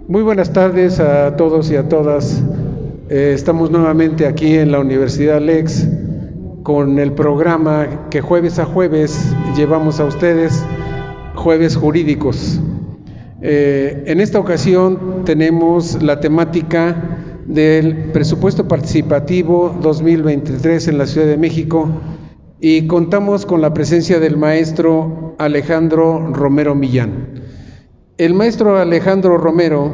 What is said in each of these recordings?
Muy buenas tardes a todos y a todas. Estamos nuevamente aquí en la Universidad LEX con el programa que jueves a jueves llevamos a ustedes, Jueves Jurídicos. En esta ocasión tenemos la temática del presupuesto participativo 2023 en la Ciudad de México y contamos con la presencia del maestro Alejandro Romero Millán. El maestro Alejandro Romero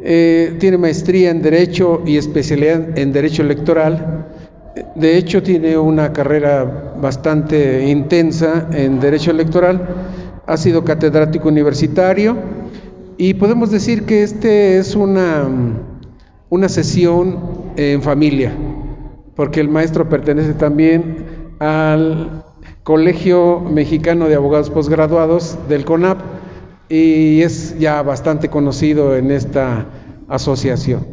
tiene maestría en Derecho y especialidad en Derecho Electoral. De hecho, tiene una carrera bastante intensa en Derecho Electoral. Ha sido catedrático universitario y podemos decir que este es una sesión en familia, porque el maestro pertenece también al Colegio Mexicano de Abogados Postgraduados del CONAP, y es ya bastante conocido en esta asociación.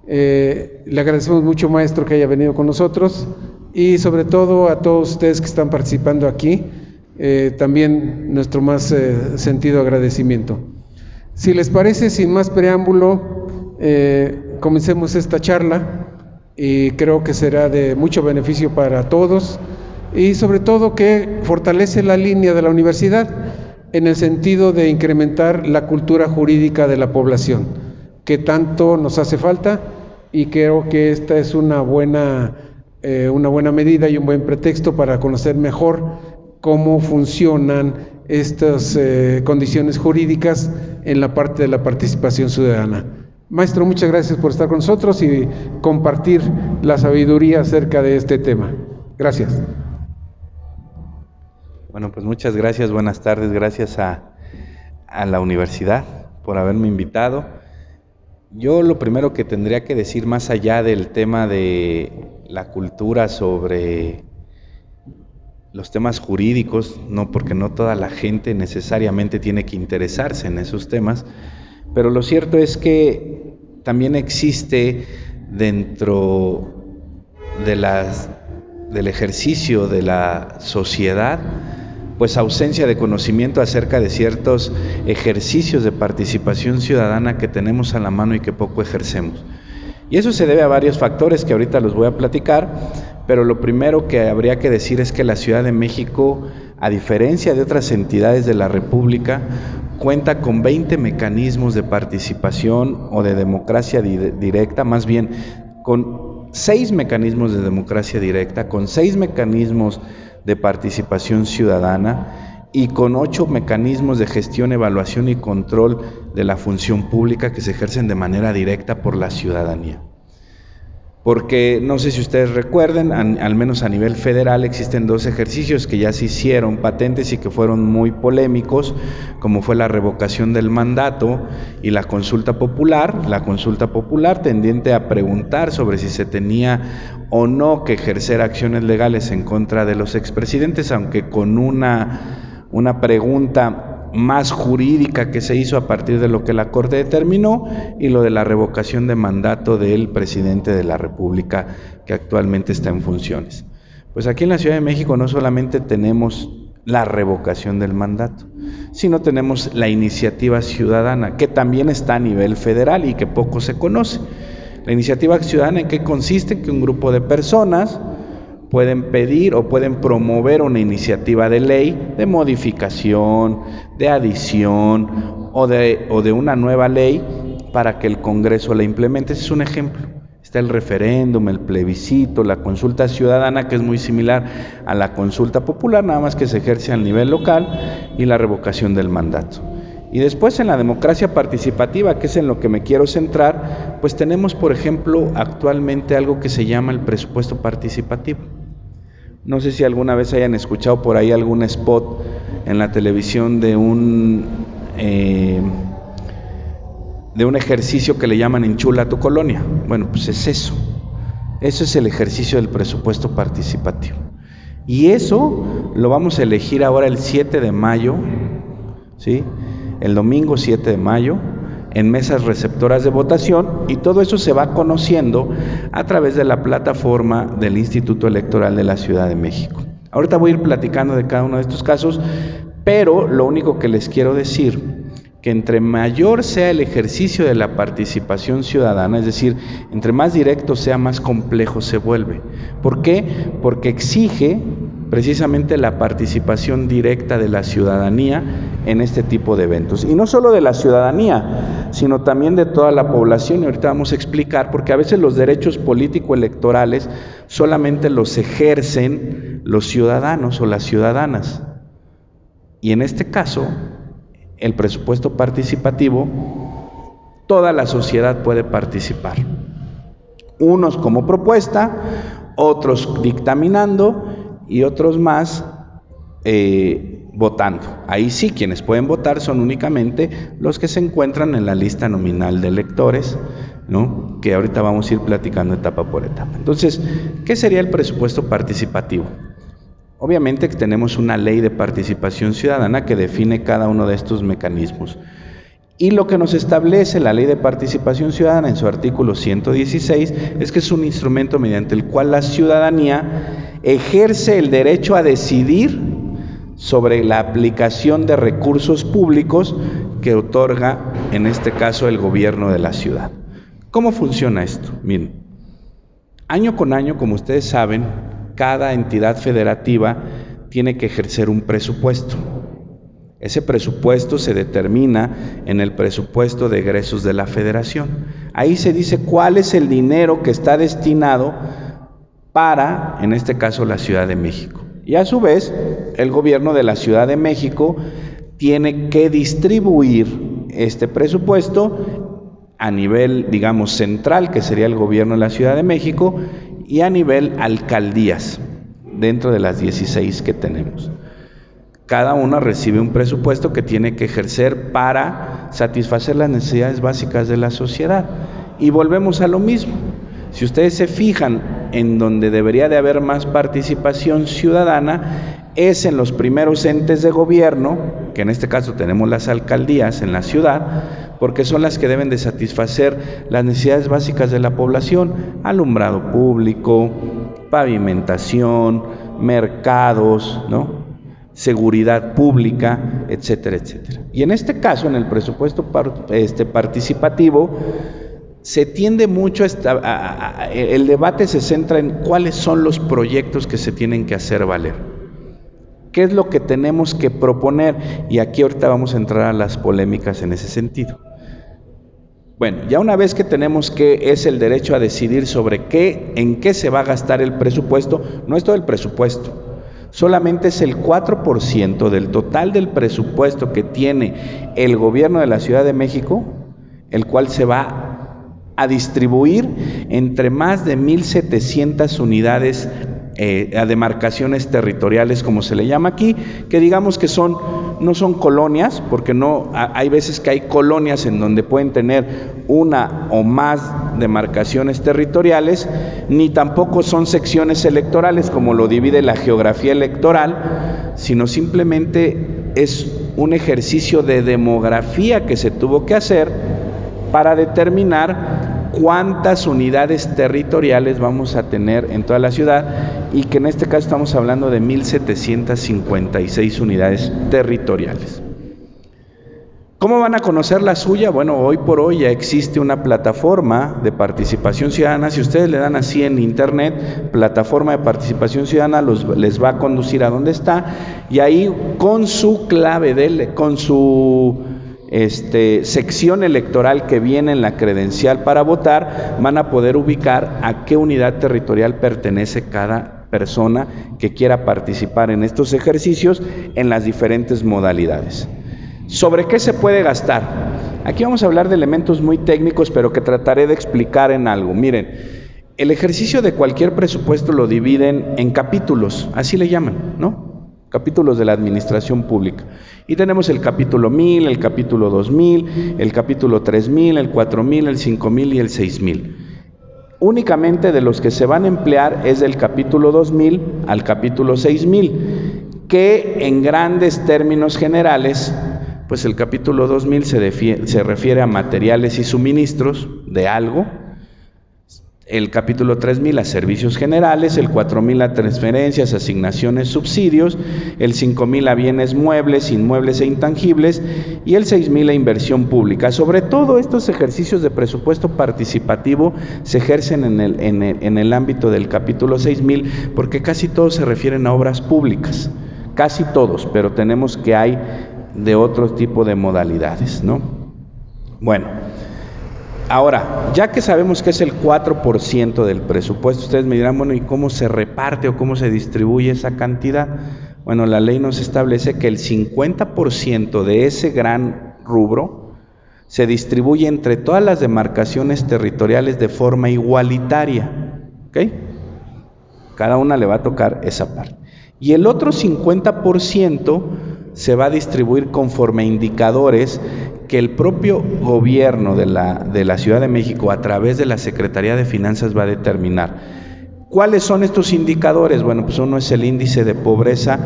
Le agradecemos mucho, maestro, que haya venido con nosotros, y sobre todo a todos ustedes que están participando aquí, también nuestro más sentido agradecimiento. Si les parece, sin más preámbulo, comencemos esta charla, y creo que será de mucho beneficio para todos, y sobre todo que fortalece la línea de la universidad en el sentido de incrementar la cultura jurídica de la población, que tanto nos hace falta, y creo que esta es una buena medida y un buen pretexto para conocer mejor cómo funcionan estas condiciones jurídicas en la parte de la participación ciudadana. Maestro, muchas gracias por estar con nosotros y compartir la sabiduría acerca de este tema. Gracias. Bueno, pues muchas gracias, buenas tardes, gracias a la universidad por haberme invitado. Yo lo primero que tendría que decir, más allá del tema de la cultura sobre los temas jurídicos, no, porque no toda la gente necesariamente tiene que interesarse en esos temas, pero lo cierto es que también existe dentro del ejercicio de la sociedad, pues ausencia de conocimiento acerca de ciertos ejercicios de participación ciudadana que tenemos a la mano y que poco ejercemos. Y eso se debe a varios factores que ahorita los voy a platicar, pero lo primero que habría que decir es que la Ciudad de México, a diferencia de otras entidades de la República, cuenta con 20 mecanismos de participación o de democracia directa, más bien con 6 mecanismos de democracia directa, con 6 mecanismos de participación ciudadana y con 8 mecanismos de gestión, evaluación y control de la función pública que se ejercen de manera directa por la ciudadanía. Porque no sé si ustedes recuerden, al menos a nivel federal existen 2 ejercicios que ya se hicieron patentes y que fueron muy polémicos, como fue la revocación del mandato y la consulta popular tendiente a preguntar sobre si se tenía o no que ejercer acciones legales en contra de los expresidentes, aunque con una pregunta más jurídica que se hizo a partir de lo que la Corte determinó, y lo de la revocación de mandato del presidente de la República que actualmente está en funciones. Pues aquí en la Ciudad de México no solamente tenemos la revocación del mandato, sino tenemos la iniciativa ciudadana, que también está a nivel federal y que poco se conoce. La iniciativa ciudadana, ¿en qué consiste? Que un grupo de personas pueden pedir o pueden promover una iniciativa de ley, de modificación, de adición o de una nueva ley para que el Congreso la implemente. Ese es un ejemplo. Está el referéndum, el plebiscito, la consulta ciudadana, que es muy similar a la consulta popular, nada más que se ejerce a nivel local, y la revocación del mandato. Y después, en la democracia participativa, que es en lo que me quiero centrar, pues tenemos, por ejemplo, actualmente algo que se llama el presupuesto participativo. No sé si alguna vez hayan escuchado por ahí algún spot en la televisión de un ejercicio que le llaman Enchula tu colonia. Bueno, pues es eso. Eso es el ejercicio del presupuesto participativo. Y eso lo vamos a elegir ahora el 7 de mayo, ¿sí? El domingo 7 de mayo, en mesas receptoras de votación, y todo eso se va conociendo a través de la plataforma del Instituto Electoral de la Ciudad de México. Ahorita voy a ir platicando de cada uno de estos casos, pero lo único que les quiero decir que entre mayor sea el ejercicio de la participación ciudadana, es decir, entre más directo sea, más complejo se vuelve. ¿Por qué? Porque exige precisamente la participación directa de la ciudadanía en este tipo de eventos. Y no solo de la ciudadanía, sino también de toda la población. Y ahorita vamos a explicar, porque a veces los derechos político-electorales solamente los ejercen los ciudadanos o las ciudadanas. Y en este caso, el presupuesto participativo, toda la sociedad puede participar. Unos como propuesta, otros dictaminando y otros más votando. Ahí sí, quienes pueden votar son únicamente los que se encuentran en la lista nominal de electores, ¿no? Que ahorita vamos a ir platicando etapa por etapa. Entonces, ¿qué sería el presupuesto participativo? Obviamente que tenemos una ley de participación ciudadana que define cada uno de estos mecanismos. Y lo que nos establece la ley de participación ciudadana en su artículo 116 es que es un instrumento mediante el cual la ciudadanía ejerce el derecho a decidir sobre la aplicación de recursos públicos que otorga, en este caso, el gobierno de la ciudad. ¿Cómo funciona esto? Miren, año con año, como ustedes saben, cada entidad federativa tiene que ejercer un presupuesto. Ese presupuesto se determina en el presupuesto de egresos de la federación. Ahí se dice cuál es el dinero que está destinado para, en este caso, la Ciudad de México. Y a su vez, el gobierno de la Ciudad de México tiene que distribuir este presupuesto a nivel, digamos, central, que sería el gobierno de la Ciudad de México, y a nivel alcaldías, dentro de las 16 que tenemos. Cada una recibe un presupuesto que tiene que ejercer para satisfacer las necesidades básicas de la sociedad. Y volvemos a lo mismo. Si ustedes se fijan en donde debería de haber más participación ciudadana, es en los primeros entes de gobierno, que en este caso tenemos las alcaldías en la ciudad, porque son las que deben de satisfacer las necesidades básicas de la población: alumbrado público, pavimentación, mercados, ¿no?, seguridad pública, etcétera, etcétera. Y en este caso, en el presupuesto participativo, se tiende mucho el debate se centra en cuáles son los proyectos que se tienen que hacer valer. ¿Qué es lo que tenemos que proponer? Y aquí ahorita vamos a entrar a las polémicas en ese sentido. Bueno, ya una vez que tenemos que es el derecho a decidir sobre en qué se va a gastar el presupuesto, no es todo el presupuesto. Solamente es el 4% del total del presupuesto que tiene el gobierno de la Ciudad de México, el cual se va a distribuir entre más de 1,700 unidades a demarcaciones territoriales, como se le llama aquí, que digamos que no son colonias, porque hay veces que hay colonias en donde pueden tener una o más demarcaciones territoriales, ni tampoco son secciones electorales como lo divide la geografía electoral, sino simplemente es un ejercicio de demografía que se tuvo que hacer para determinar cuántas unidades territoriales vamos a tener en toda la ciudad, y que en este caso estamos hablando de 1,756 unidades territoriales. ¿Cómo van a conocer la suya? Bueno, hoy por hoy ya existe una plataforma de participación ciudadana. Si ustedes le dan así en internet, plataforma de participación ciudadana, les va a conducir a donde está, y ahí con su clave, con su sección electoral que viene en la credencial para votar, van a poder ubicar a qué unidad territorial pertenece cada persona que quiera participar en estos ejercicios en las diferentes modalidades. ¿Sobre qué se puede gastar? Aquí vamos a hablar de elementos muy técnicos, pero que trataré de explicar en algo. Miren, el ejercicio de cualquier presupuesto lo dividen en capítulos, así le llaman, ¿no? Capítulos de la administración pública. Y tenemos el capítulo 1000, el capítulo 2000, el capítulo 3000, el 4000, el 5000 y el 6000. Únicamente de los que se van a emplear es del capítulo 2000 al capítulo 6000, que en grandes términos generales, pues el capítulo 2000 se refiere a materiales y suministros de algo. el capítulo 3000 a servicios generales, el 4000 a transferencias, asignaciones, subsidios, el 5000 a bienes muebles, inmuebles e intangibles y el 6000 a inversión pública. Sobre todo estos ejercicios de presupuesto participativo se ejercen en el ámbito del capítulo 6000 porque casi todos se refieren a obras públicas, casi todos, pero tenemos que hay de otro tipo de modalidades, ¿no? Bueno, ahora, ya que sabemos que es el 4% del presupuesto, ustedes me dirán, bueno, ¿y cómo se reparte o cómo se distribuye esa cantidad? Bueno, la ley nos establece que el 50% de ese gran rubro se distribuye entre todas las demarcaciones territoriales de forma igualitaria, ¿ok? Cada una le va a tocar esa parte. Y el otro 50% se va a distribuir conforme a indicadores que el propio gobierno de la Ciudad de México a través de la Secretaría de Finanzas va a determinar. ¿Cuáles son estos indicadores? Bueno, pues uno es el índice de pobreza,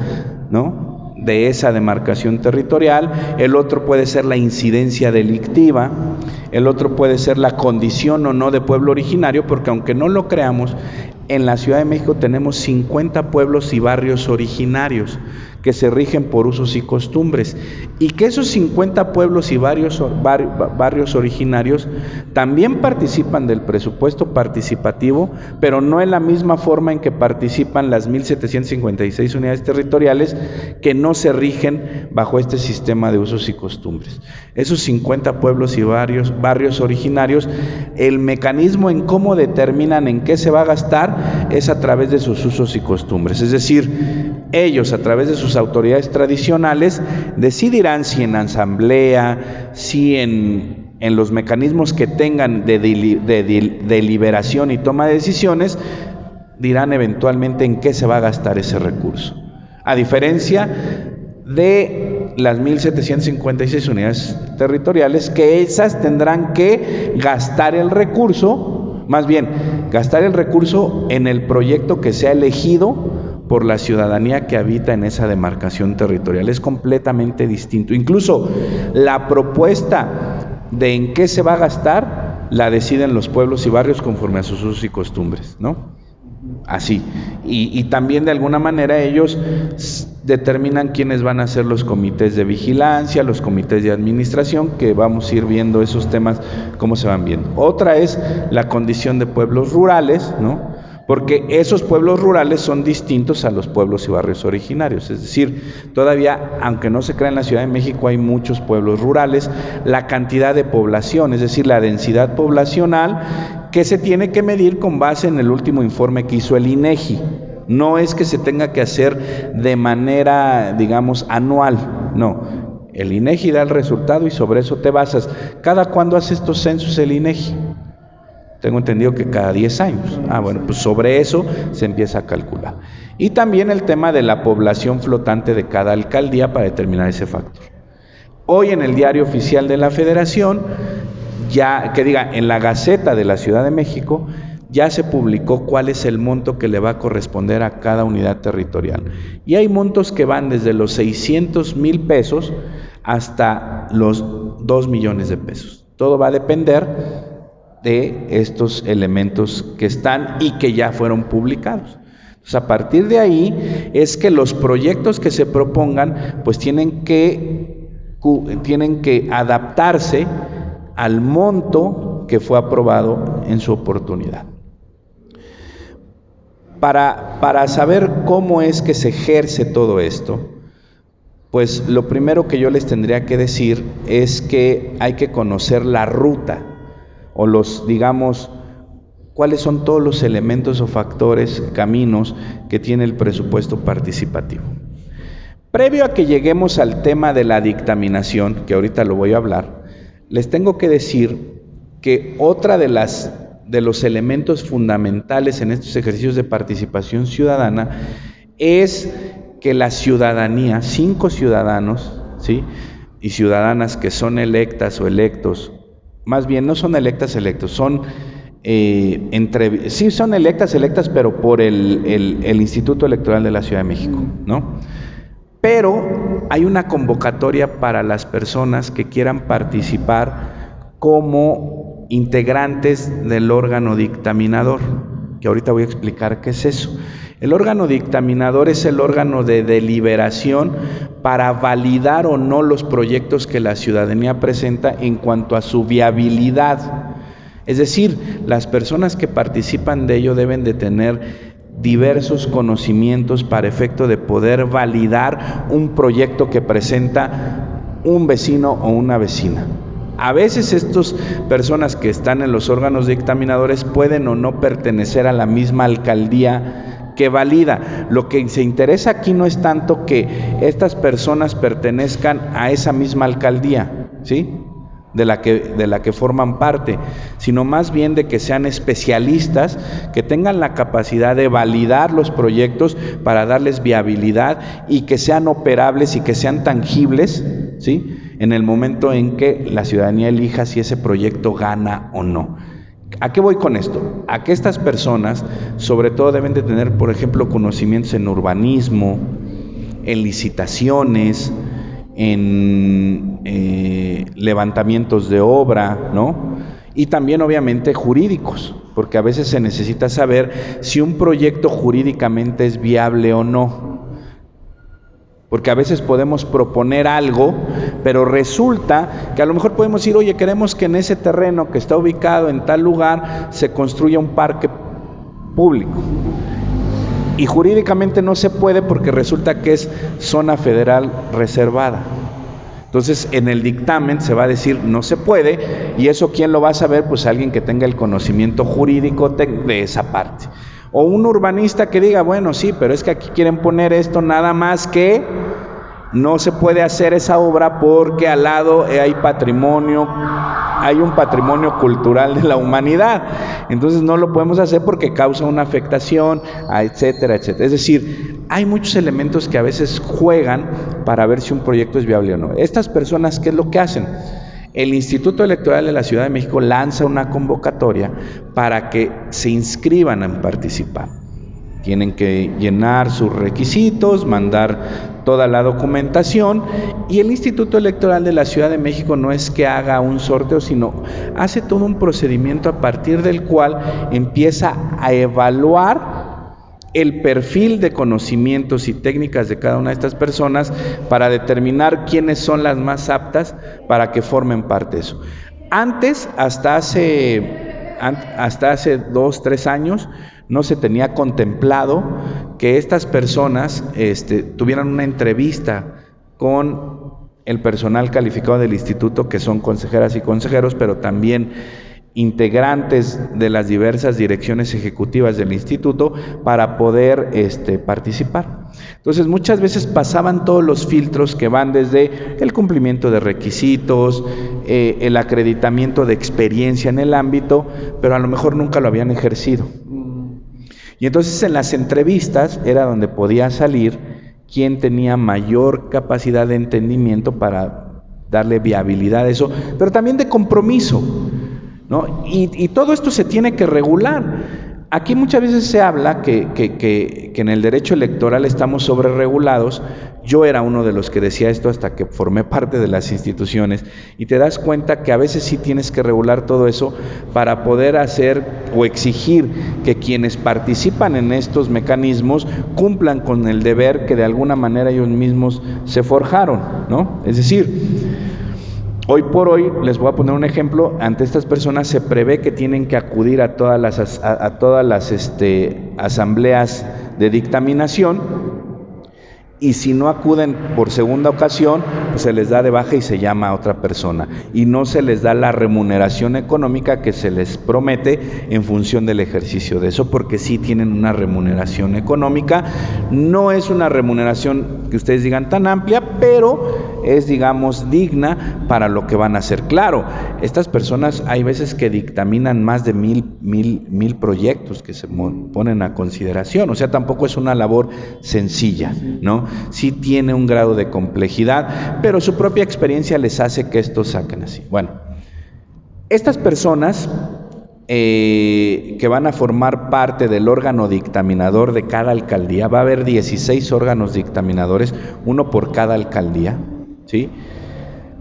¿no?, de esa demarcación territorial, el otro puede ser la incidencia delictiva, el otro puede ser la condición o no de pueblo originario, porque aunque no lo creamos, en la Ciudad de México tenemos 50 pueblos y barrios originarios que se rigen por usos y costumbres, y que esos 50 pueblos y barrios originarios también participan del presupuesto participativo, pero no en la misma forma en que participan las 1,756 unidades territoriales que no se rigen bajo este sistema de usos y costumbres. Esos 50 pueblos y barrios originarios, el mecanismo en cómo determinan en qué se va a gastar es a través de sus usos y costumbres, es decir, ellos a través de sus autoridades tradicionales decidirán si en asamblea, si en los mecanismos que tengan de deliberación y toma de decisiones, dirán eventualmente en qué se va a gastar ese recurso. A diferencia de las 1,756 unidades territoriales, que esas tendrán que gastar el recurso, más bien, gastar el recurso en el proyecto que sea elegido por la ciudadanía que habita en esa demarcación territorial. Es completamente distinto. Incluso la propuesta de en qué se va a gastar la deciden los pueblos y barrios conforme a sus usos y costumbres, ¿no? Así. Y también de alguna manera ellos determinan quiénes van a ser los comités de vigilancia, los comités de administración, que vamos a ir viendo esos temas, cómo se van viendo. Otra es la condición de pueblos rurales, ¿no?, porque esos pueblos rurales son distintos a los pueblos y barrios originarios. Es decir, todavía, aunque no se crea en la Ciudad de México, hay muchos pueblos rurales. La cantidad de población, es decir, la densidad poblacional, que se tiene que medir con base en el último informe que hizo el INEGI. No es que se tenga que hacer de manera, digamos, anual, no. El INEGI da el resultado y sobre eso te basas. ¿Cada cuándo hace estos censos el INEGI? Tengo entendido que cada 10 años. Bueno, pues sobre eso se empieza a calcular. Y también el tema de la población flotante de cada alcaldía para determinar ese factor. Hoy en el Diario Oficial de la Federación, en la Gaceta de la Ciudad de México, ya se publicó cuál es el monto que le va a corresponder a cada unidad territorial. Y hay montos que van desde los 600,000 pesos hasta los 2 millones de pesos. Todo va a depender de estos elementos que están y que ya fueron publicados. Entonces, a partir de ahí es que los proyectos que se propongan pues tienen que adaptarse al monto que fue aprobado en su oportunidad. Para saber cómo es que se ejerce todo esto, pues lo primero que yo les tendría que decir es que hay que conocer la ruta, o cuáles son todos los elementos o factores, caminos que tiene el presupuesto participativo. Previo a que lleguemos al tema de la dictaminación, que ahorita lo voy a hablar, les tengo que decir que otra de los elementos fundamentales en estos ejercicios de participación ciudadana es que la ciudadanía, 5 ciudadanos, ¿sí?, y ciudadanas que son electas o electos, más bien no son electas, son sí son electas, pero por el Instituto Electoral de la Ciudad de México, ¿no? Pero hay una convocatoria para las personas que quieran participar como integrantes del órgano dictaminador, que ahorita voy a explicar qué es eso. El órgano dictaminador es el órgano de deliberación para validar o no los proyectos que la ciudadanía presenta en cuanto a su viabilidad. Es decir, las personas que participan de ello deben de tener diversos conocimientos para efecto de poder validar un proyecto que presenta un vecino o una vecina. A veces estas personas que están en los órganos dictaminadores pueden o no pertenecer a la misma alcaldía que valida. Lo que se interesa aquí no es tanto que estas personas pertenezcan a esa misma alcaldía, ¿sí?, de la que forman parte, sino más bien de que sean especialistas, que tengan la capacidad de validar los proyectos para darles viabilidad y que sean operables y que sean tangibles, ¿sí?, en el momento en que la ciudadanía elija si ese proyecto gana o no. ¿A qué voy con esto? A que estas personas sobre todo deben de tener, por ejemplo, conocimientos en urbanismo, en licitaciones, en levantamientos de obra, ¿no? Y también obviamente jurídicos, porque a veces se necesita saber si un proyecto jurídicamente es viable o no. Porque a veces podemos proponer algo, pero resulta que a lo mejor podemos decir, oye, queremos que en ese terreno que está ubicado en tal lugar se construya un parque público. Y jurídicamente no se puede porque resulta que es zona federal reservada. Entonces, en el dictamen se va a decir no se puede, y eso ¿quién lo va a saber? Pues alguien que tenga el conocimiento jurídico de esa parte. O un urbanista que diga, bueno, sí, pero es que aquí quieren poner esto, nada más que no se puede hacer esa obra porque al lado hay un patrimonio cultural de la humanidad. Entonces no lo podemos hacer porque causa una afectación, etcétera, etcétera. Es decir, hay muchos elementos que a veces juegan para ver si un proyecto es viable o no. Estas personas, ¿qué es lo que hacen? El Instituto Electoral de la Ciudad de México lanza una convocatoria para que se inscriban en participar. Tienen que llenar sus requisitos, mandar toda la documentación, y el Instituto Electoral de la Ciudad de México no es que haga un sorteo, sino hace todo un procedimiento a partir del cual empieza a evaluar el perfil de conocimientos y técnicas de cada una de estas personas para determinar quiénes son las más aptas para que formen parte de eso. Antes, hasta hace 2-3 años, no se tenía contemplado que estas personas tuvieran una entrevista con el personal calificado del instituto, que son consejeras y consejeros, pero también integrantes de las diversas direcciones ejecutivas del instituto para poder participar. Entonces muchas veces pasaban todos los filtros que van desde el cumplimiento de requisitos, el acreditamiento de experiencia en el ámbito, pero a lo mejor nunca lo habían ejercido. Y entonces en las entrevistas era donde podía salir quién tenía mayor capacidad de entendimiento para darle viabilidad a eso, pero también de compromiso, ¿no? Y todo esto se tiene que regular. Aquí muchas veces se habla que en el derecho electoral estamos sobreregulados. Yo era uno de los que decía esto hasta que formé parte de las instituciones, y te das cuenta que a veces sí tienes que regular todo eso para poder hacer o exigir que quienes participan en estos mecanismos cumplan con el deber que de alguna manera ellos mismos se forjaron, ¿no? Es decir, hoy por hoy, les voy a poner un ejemplo, ante estas personas se prevé que tienen que acudir a todas las asambleas de dictaminación, y si no acuden por segunda ocasión, pues se les da de baja y se llama a otra persona, y no se les da la remuneración económica que se les promete en función del ejercicio de eso, porque sí tienen una remuneración económica. No es una remuneración que ustedes digan tan amplia, pero es, digamos, digna para lo que van a hacer. Claro, estas personas hay veces que dictaminan más de mil proyectos que se ponen a consideración, o sea, tampoco es una labor sencilla, ¿no? Sí tiene un grado de complejidad, pero su propia experiencia les hace que esto saquen así. Bueno, estas personas que van a formar parte del órgano dictaminador de cada alcaldía, va a haber 16 órganos dictaminadores, uno por cada alcaldía, ¿sí?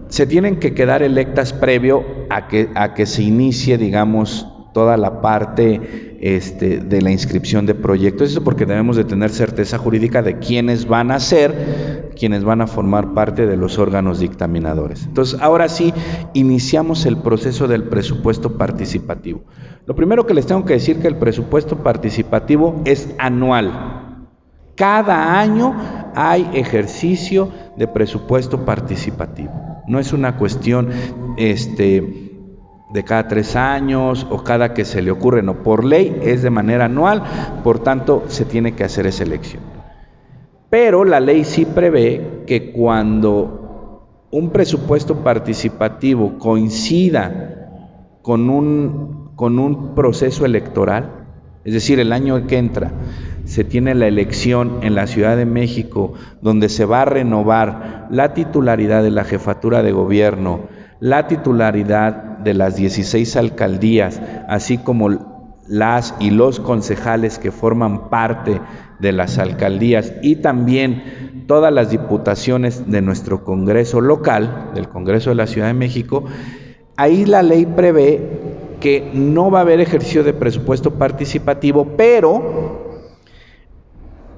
se tienen que quedar electas previo a que se inicie, digamos, toda la parte de la inscripción de proyectos. Eso porque debemos de tener certeza jurídica de quiénes van a ser, quienes van a formar parte de los órganos dictaminadores. Entonces, ahora sí, iniciamos el proceso del presupuesto participativo. Lo primero que les tengo que decir que el presupuesto participativo es anual. Cada año hay ejercicio de presupuesto participativo. No es una cuestión de cada 3 años o cada que se le ocurre, no, por ley es de manera anual, por tanto se tiene que hacer esa elección. Pero la ley sí prevé que cuando un presupuesto participativo coincida con un proceso electoral, es decir, el año que entra se tiene la elección en la Ciudad de México, donde se va a renovar la titularidad de la jefatura de gobierno, la titularidad de las 16 alcaldías, así como las y los concejales que forman parte de las alcaldías y también todas las diputaciones de nuestro Congreso local, del Congreso de la Ciudad de México. Ahí la ley prevé que no va a haber ejercicio de presupuesto participativo, pero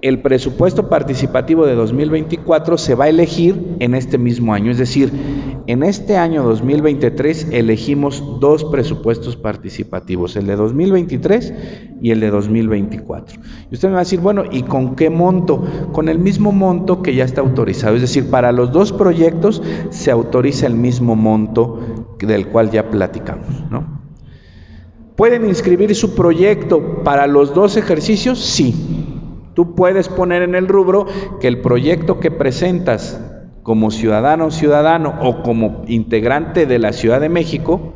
el presupuesto participativo de 2024 se va a elegir en este mismo año, es decir, en este año 2023 elegimos 2 presupuestos participativos, el de 2023 y el de 2024. Y usted me va a decir, bueno, ¿y con qué monto? Con el mismo monto que ya está autorizado, es decir, para los 2 proyectos se autoriza el mismo monto del cual ya platicamos, ¿no? ¿Pueden inscribir su proyecto para los 2 ejercicios? Sí. Tú puedes poner en el rubro que el proyecto que presentas como ciudadano o como integrante de la Ciudad de México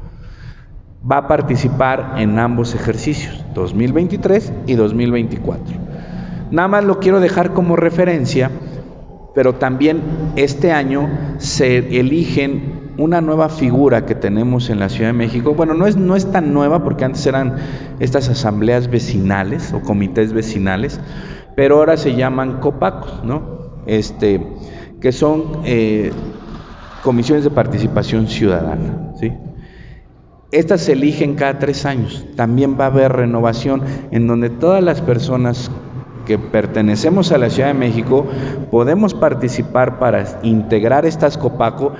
va a participar en ambos ejercicios, 2023 y 2024. Nada más lo quiero dejar como referencia, pero también este año se eligen una nueva figura que tenemos en la Ciudad de México. Bueno, no es tan nueva porque antes eran estas asambleas vecinales o comités vecinales, pero ahora se llaman COPACOS, ¿no? Que son comisiones de participación ciudadana, ¿sí? Estas se eligen cada 3 años. También va a haber renovación en donde todas las personas que pertenecemos a la Ciudad de México podemos participar para integrar estas COPACO.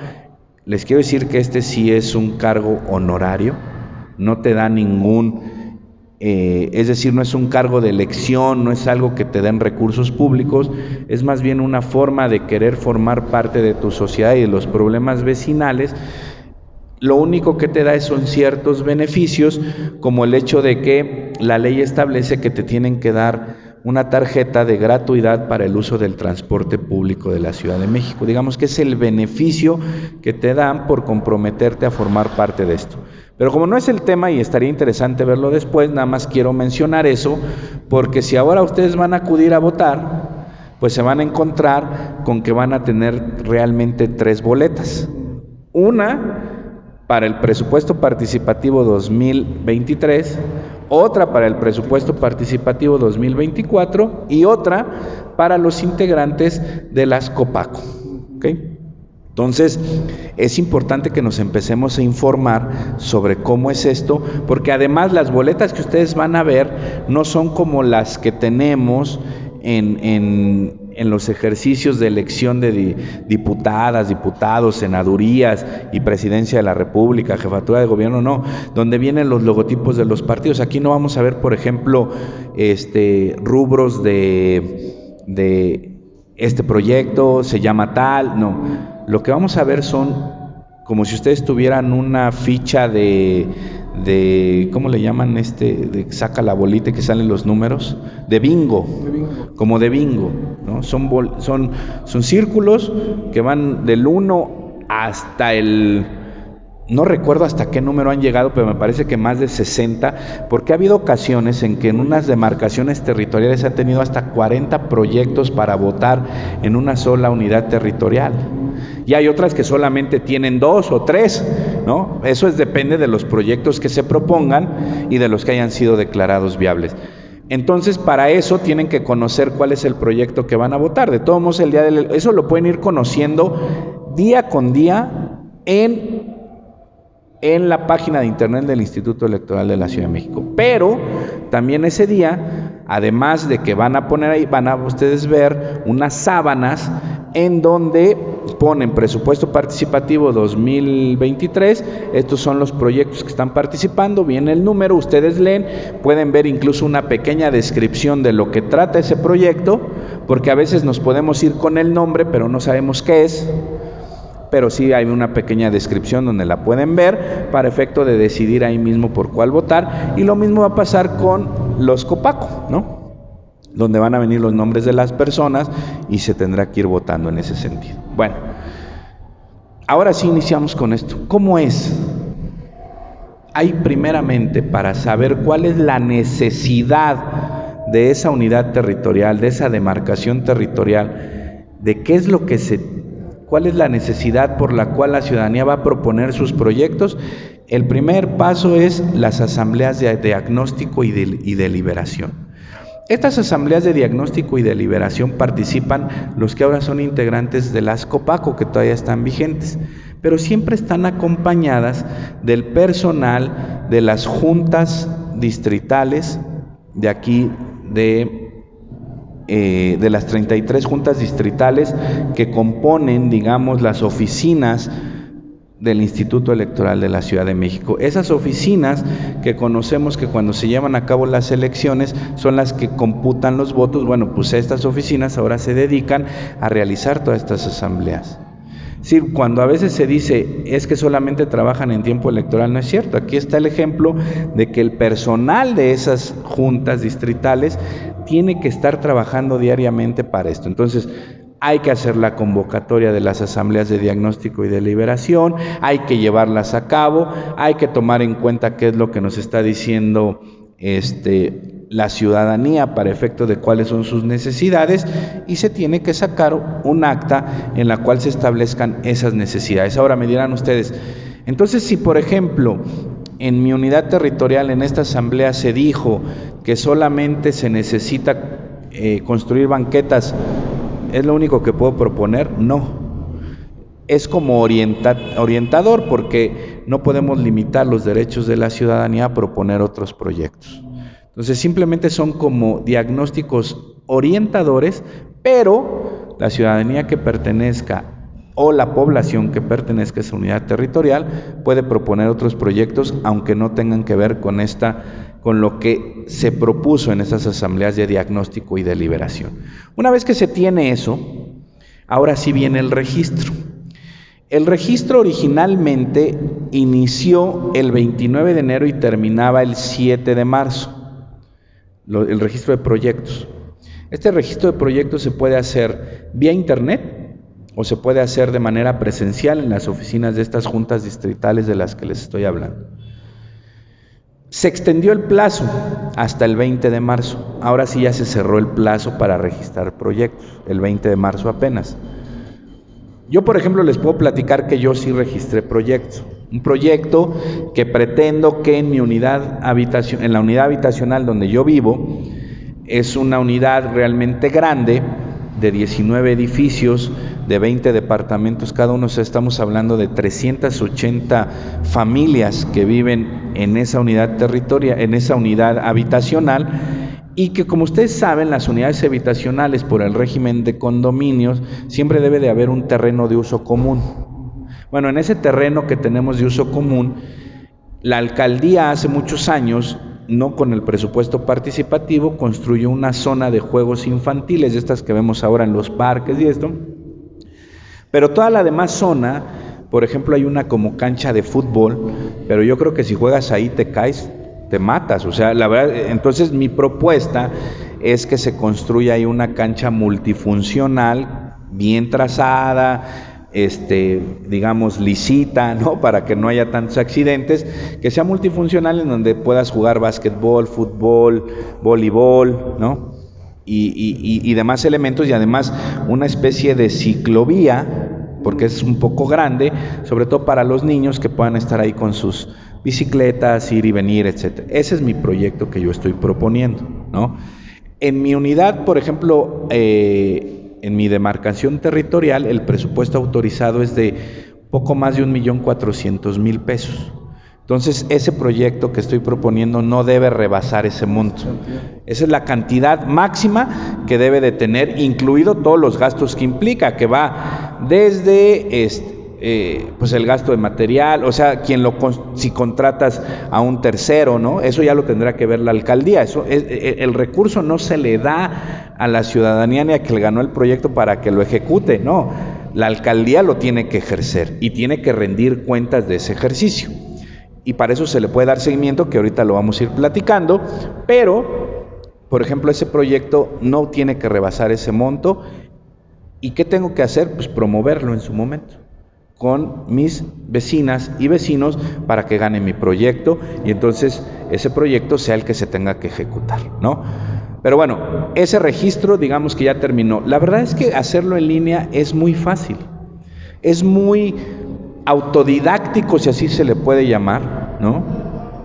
Les quiero decir que sí es un cargo honorario, no te da es decir, no es un cargo de elección, no es algo que te den recursos públicos, es más bien una forma de querer formar parte de tu sociedad y de los problemas vecinales. Lo único que te da son ciertos beneficios, como el hecho de que la ley establece que te tienen que dar una tarjeta de gratuidad para el uso del transporte público de la Ciudad de México. Digamos que es el beneficio que te dan por comprometerte a formar parte de esto. Pero como no es el tema y estaría interesante verlo después, nada más quiero mencionar eso, porque si ahora ustedes van a acudir a votar, pues se van a encontrar con que van a tener realmente 3 boletas. Una para el presupuesto participativo 2023, otra para el presupuesto participativo 2024 y otra para los integrantes de las COPACO, ¿okay? Entonces, es importante que nos empecemos a informar sobre cómo es esto, porque además las boletas que ustedes van a ver no son como las que tenemos en los ejercicios de elección de diputadas, diputados, senadurías y presidencia de la República, jefatura de gobierno, no, donde vienen los logotipos de los partidos. Aquí no vamos a ver, por ejemplo, rubros de este proyecto se llama tal, no. Lo que vamos a ver son como si ustedes tuvieran una ficha de ¿cómo le llaman de saca la bolita que salen los números? De bingo. Como de bingo, ¿no? Son círculos que van del 1 hasta no recuerdo hasta qué número han llegado, pero me parece que más de 60, porque ha habido ocasiones en que en unas demarcaciones territoriales se han tenido hasta 40 proyectos para votar en una sola unidad territorial. Y hay otras que solamente tienen 2 o 3, ¿no? Eso depende de los proyectos que se propongan y de los que hayan sido declarados viables. Entonces, para eso tienen que conocer cuál es el proyecto que van a votar. De todos modos, eso lo pueden ir conociendo día con día en la página de internet del Instituto Electoral de la Ciudad de México. Pero también ese día, además de que van a poner ahí, van a ustedes ver unas sábanas en donde ponen presupuesto participativo 2023, estos son los proyectos que están participando, viene el número, ustedes leen, pueden ver incluso una pequeña descripción de lo que trata ese proyecto, porque a veces nos podemos ir con el nombre, pero no sabemos qué es, pero sí hay una pequeña descripción donde la pueden ver para efecto de decidir ahí mismo por cuál votar, y lo mismo va a pasar con los Copaco, ¿no? Donde van a venir los nombres de las personas y se tendrá que ir votando en ese sentido. Bueno, ahora sí iniciamos con esto. ¿Cómo es? Hay primeramente, para saber cuál es la necesidad de esa unidad territorial, de esa demarcación territorial, de qué es lo que cuál es la necesidad por la cual la ciudadanía va a proponer sus proyectos. El primer paso es las asambleas de diagnóstico y deliberación. Estas asambleas de diagnóstico y deliberación participan los que ahora son integrantes de las Copaco, que todavía están vigentes, pero siempre están acompañadas del personal de las juntas distritales de aquí, de las 33 juntas distritales que componen, digamos, las oficinas del Instituto Electoral de la Ciudad de México. Esas oficinas que conocemos que cuando se llevan a cabo las elecciones son las que computan los votos. Bueno, pues estas oficinas ahora se dedican a realizar todas estas asambleas. Sí, cuando a veces se dice es que solamente trabajan en tiempo electoral, no es cierto. Aquí está el ejemplo de que el personal de esas juntas distritales tiene que estar trabajando diariamente para esto. Entonces, hay que hacer la convocatoria de las asambleas de diagnóstico y deliberación, hay que llevarlas a cabo, hay que tomar en cuenta qué es lo que nos está diciendo la ciudadanía para efecto de cuáles son sus necesidades, y se tiene que sacar un acta en la cual se establezcan esas necesidades. Ahora me dirán ustedes, entonces si por ejemplo en mi unidad territorial en esta asamblea se dijo que solamente se necesita construir banquetas, ¿es lo único que puedo proponer? No. Es como orientador, porque no podemos limitar los derechos de la ciudadanía a proponer otros proyectos. Entonces simplemente son como diagnósticos orientadores, pero la ciudadanía que pertenezca o la población que pertenezca a esa unidad territorial puede proponer otros proyectos, aunque no tengan que ver con lo que se propuso en esas asambleas de diagnóstico y deliberación. Una vez que se tiene eso, ahora sí viene el registro. El registro originalmente inició el 29 de enero y terminaba el 7 de marzo, el registro de proyectos. Este registro de proyectos se puede hacer vía internet o se puede hacer de manera presencial en las oficinas de estas juntas distritales de las que les estoy hablando. Se extendió el plazo hasta el 20 de marzo. Ahora sí ya se cerró el plazo para registrar proyectos, el 20 de marzo apenas. Yo, por ejemplo, les puedo platicar que yo sí registré proyectos. Un proyecto que pretendo que en la unidad habitacional donde yo vivo, es una unidad realmente grande, de 19 edificios, de 20 departamentos cada uno. O sea, estamos hablando de 380 familias que viven en esa unidad territorial, en esa unidad habitacional, y que, como ustedes saben, las unidades habitacionales por el régimen de condominios siempre debe de haber un terreno de uso común. Bueno, en ese terreno que tenemos de uso común, la alcaldía hace muchos años, no con el presupuesto participativo, construyó una zona de juegos infantiles, de estas que vemos ahora en los parques y esto, pero toda la demás zona, por ejemplo, hay una como cancha de fútbol, pero yo creo que si juegas ahí te caes, te matas. O sea, la verdad, entonces mi propuesta es que se construya ahí una cancha multifuncional, bien trazada, digamos, lisita, ¿no? Para que no haya tantos accidentes, que sea multifuncional, en donde puedas jugar básquetbol, fútbol, voleibol, ¿no? Y demás elementos, y además una especie de ciclovía, porque es un poco grande, sobre todo para los niños que puedan estar ahí con sus bicicletas, ir y venir, etcétera. Ese es mi proyecto que yo estoy proponiendo, ¿no? En mi unidad, por ejemplo, en mi demarcación territorial, el presupuesto autorizado es de poco más de 1.400.000 pesos. Entonces, ese proyecto que estoy proponiendo no debe rebasar ese monto. Esa es la cantidad máxima que debe de tener, incluido todos los gastos que implica, que va desde pues el gasto de material, o sea, si contratas a un tercero, ¿no? Eso ya lo tendrá que ver la alcaldía. El recurso no se le da a la ciudadanía ni a quien ganó el proyecto para que lo ejecute, no. La alcaldía lo tiene que ejercer y tiene que rendir cuentas de ese ejercicio. Y para eso se le puede dar seguimiento, que ahorita lo vamos a ir platicando, pero, por ejemplo, ese proyecto no tiene que rebasar ese monto. ¿Y qué tengo que hacer? Pues promoverlo en su momento con mis vecinas y vecinos para que gane mi proyecto y entonces ese proyecto sea el que se tenga que ejecutar, ¿no? Pero bueno, ese registro digamos que ya terminó. La verdad es que hacerlo en línea es muy fácil, es muy autodidáctico, si así se le puede llamar, ¿no?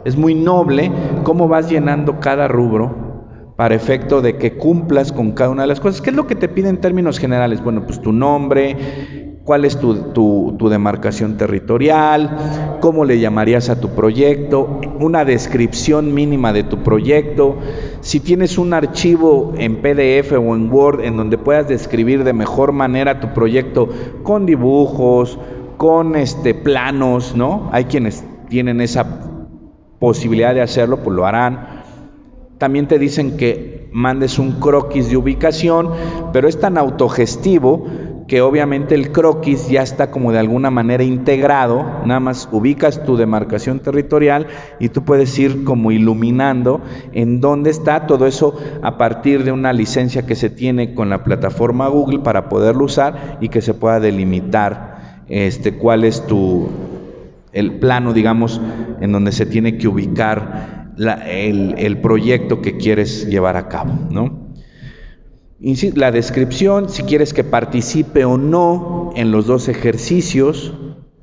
Es muy noble cómo vas llenando cada rubro para efecto de que cumplas con cada una de las cosas. ¿Qué es lo que te pide en términos generales? Bueno, pues tu nombre, cuál es tu demarcación territorial, cómo le llamarías a tu proyecto, una descripción mínima de tu proyecto, si tienes un archivo en PDF o en Word en donde puedas describir de mejor manera tu proyecto con dibujos, con planos, ¿no? Hay quienes tienen esa posibilidad de hacerlo, pues lo harán. También te dicen que mandes un croquis de ubicación, pero es tan autogestivo que obviamente el croquis ya está como de alguna manera integrado, nada más ubicas tu demarcación territorial y tú puedes ir como iluminando en dónde está todo eso a partir de una licencia que se tiene con la plataforma Google para poderlo usar y que se pueda delimitar cuál es el plano, digamos, en donde se tiene que ubicar el proyecto que quieres llevar a cabo, ¿no? La descripción, si quieres que participe o no en los dos ejercicios,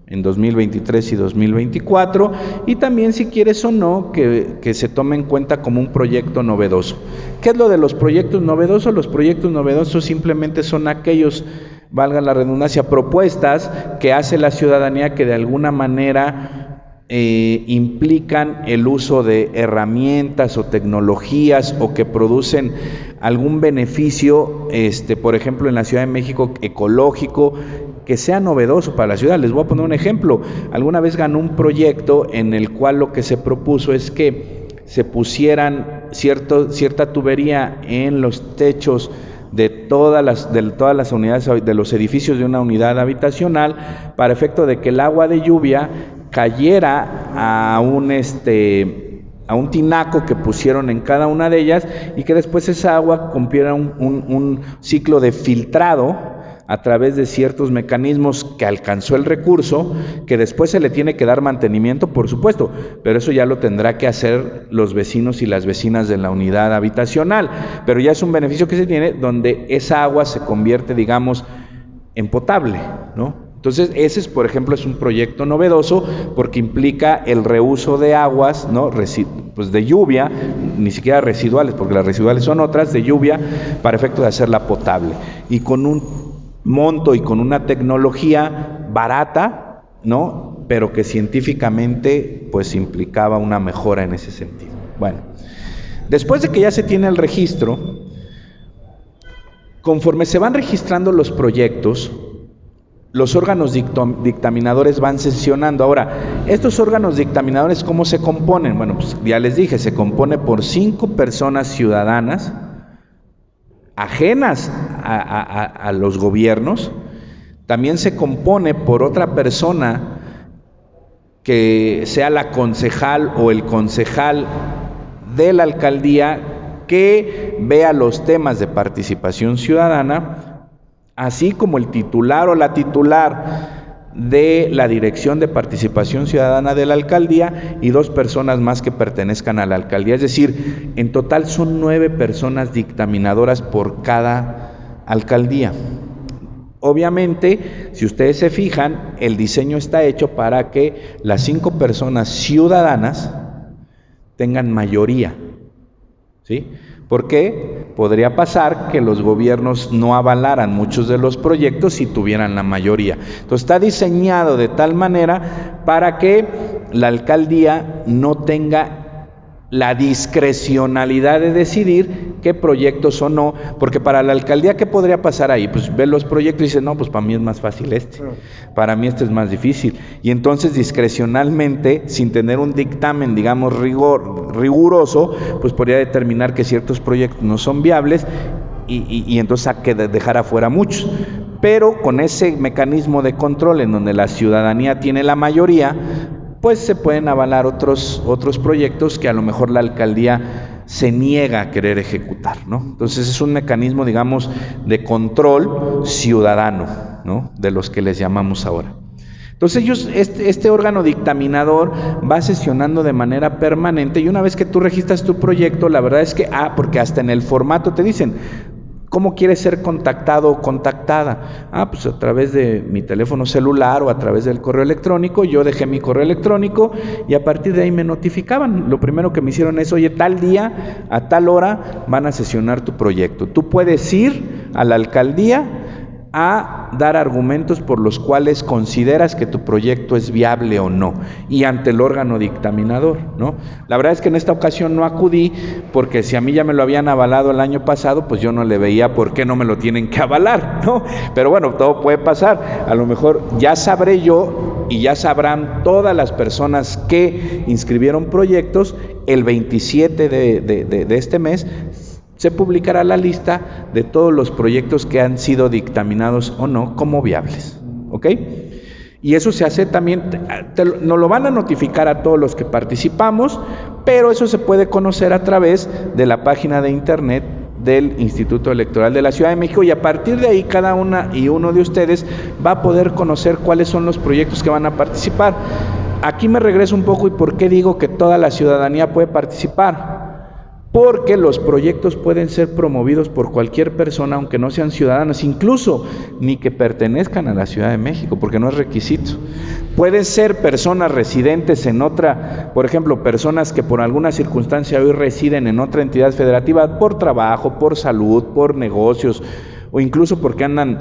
en 2023 y 2024, y también si quieres o no que se tome en cuenta como un proyecto novedoso. ¿Qué es lo de los proyectos novedosos? Los proyectos novedosos simplemente son aquellos, valga la redundancia, propuestas que hace la ciudadanía que de alguna manera implican el uso de herramientas o tecnologías o que producen algún beneficio, por ejemplo en la Ciudad de México ecológico, que sea novedoso para la ciudad. Les voy a poner un ejemplo. Alguna vez ganó un proyecto en el cual lo que se propuso es que se pusieran cierta tubería en los techos de todas las unidades, de los edificios de una unidad habitacional, para efecto de que el agua de lluvia cayera a un tinaco que pusieron en cada una de ellas y que después esa agua cumpliera un ciclo de filtrado a través de ciertos mecanismos que alcanzó el recurso, que después se le tiene que dar mantenimiento, por supuesto, pero eso ya lo tendrá que hacer los vecinos y las vecinas de la unidad habitacional, pero ya es un beneficio que se tiene donde esa agua se convierte, digamos, en potable, ¿no? Entonces, ese, por ejemplo, es un proyecto novedoso porque implica el reuso de aguas, ¿no? Pues de lluvia, ni siquiera residuales, porque las residuales son otras, de lluvia, para efecto de hacerla potable. Y con un monto y con una tecnología barata, ¿no? Pero que científicamente, pues, implicaba una mejora en ese sentido. Bueno, después de que ya se tiene el registro, conforme se van registrando los proyectos, los órganos dictaminadores van sesionando. Ahora, estos órganos dictaminadores, ¿cómo se componen? Bueno, pues ya les dije, se compone por 5 personas ciudadanas ajenas a los gobiernos. También se compone por otra persona que sea la concejal o el concejal de la alcaldía que vea los temas de participación ciudadana, así como el titular o la titular de la Dirección de Participación Ciudadana de la Alcaldía y 2 personas más que pertenezcan a la alcaldía. Es decir, en total son 9 personas dictaminadoras por cada alcaldía. Obviamente, si ustedes se fijan, el diseño está hecho para que las 5 personas ciudadanas tengan mayoría, ¿sí? ¿Por qué? Podría pasar que los gobiernos no avalaran muchos de los proyectos si tuvieran la mayoría. Entonces está diseñado de tal manera para que la alcaldía no tenga la discrecionalidad de decidir qué proyectos o no, porque para la alcaldía, ¿qué podría pasar ahí? Pues ve los proyectos y dice, no, pues para mí es más fácil para mí este es más difícil, y entonces discrecionalmente, sin tener un dictamen, digamos, riguroso, pues podría determinar que ciertos proyectos no son viables, y entonces hay que dejar afuera muchos. Pero con ese mecanismo de control en donde la ciudadanía tiene la mayoría, pues se pueden avalar otros proyectos que a lo mejor la alcaldía se niega a querer ejecutar, ¿no? Entonces es un mecanismo, digamos, de control ciudadano, ¿no? De los que les llamamos ahora. Entonces ellos, este órgano dictaminador va sesionando de manera permanente, y una vez que tú registras tu proyecto, la verdad es que, porque hasta en el formato te dicen, ¿cómo quieres ser contactado o contactada? Pues a través de mi teléfono celular o a través del correo electrónico. Yo dejé mi correo electrónico y a partir de ahí me notificaban. Lo primero que me hicieron es, oye, tal día, a tal hora, van a sesionar tu proyecto. Tú puedes ir a la alcaldía a dar argumentos por los cuales consideras que tu proyecto es viable o no, y ante el órgano dictaminador, ¿no? La verdad es que en esta ocasión no acudí, porque si a mí ya me lo habían avalado el año pasado, pues yo no le veía por qué no me lo tienen que avalar, ¿no? Pero bueno, todo puede pasar. A lo mejor ya sabré yo y ya sabrán todas las personas que inscribieron proyectos el 27 de este mes. Se publicará la lista de todos los proyectos que han sido dictaminados o no como viables, ¿ok? Y eso se hace también, nos lo van a notificar a todos los que participamos, pero eso se puede conocer a través de la página de internet del Instituto Electoral de la Ciudad de México, y a partir de ahí cada una y uno de ustedes va a poder conocer cuáles son los proyectos que van a participar. Aquí me regreso un poco, y por qué digo que toda la ciudadanía puede participar. Porque los proyectos pueden ser promovidos por cualquier persona, aunque no sean ciudadanos, incluso ni que pertenezcan a la Ciudad de México, porque no es requisito. Pueden ser personas residentes en otra, por ejemplo, personas que por alguna circunstancia hoy residen en otra entidad federativa, por trabajo, por salud, por negocios, o incluso porque andan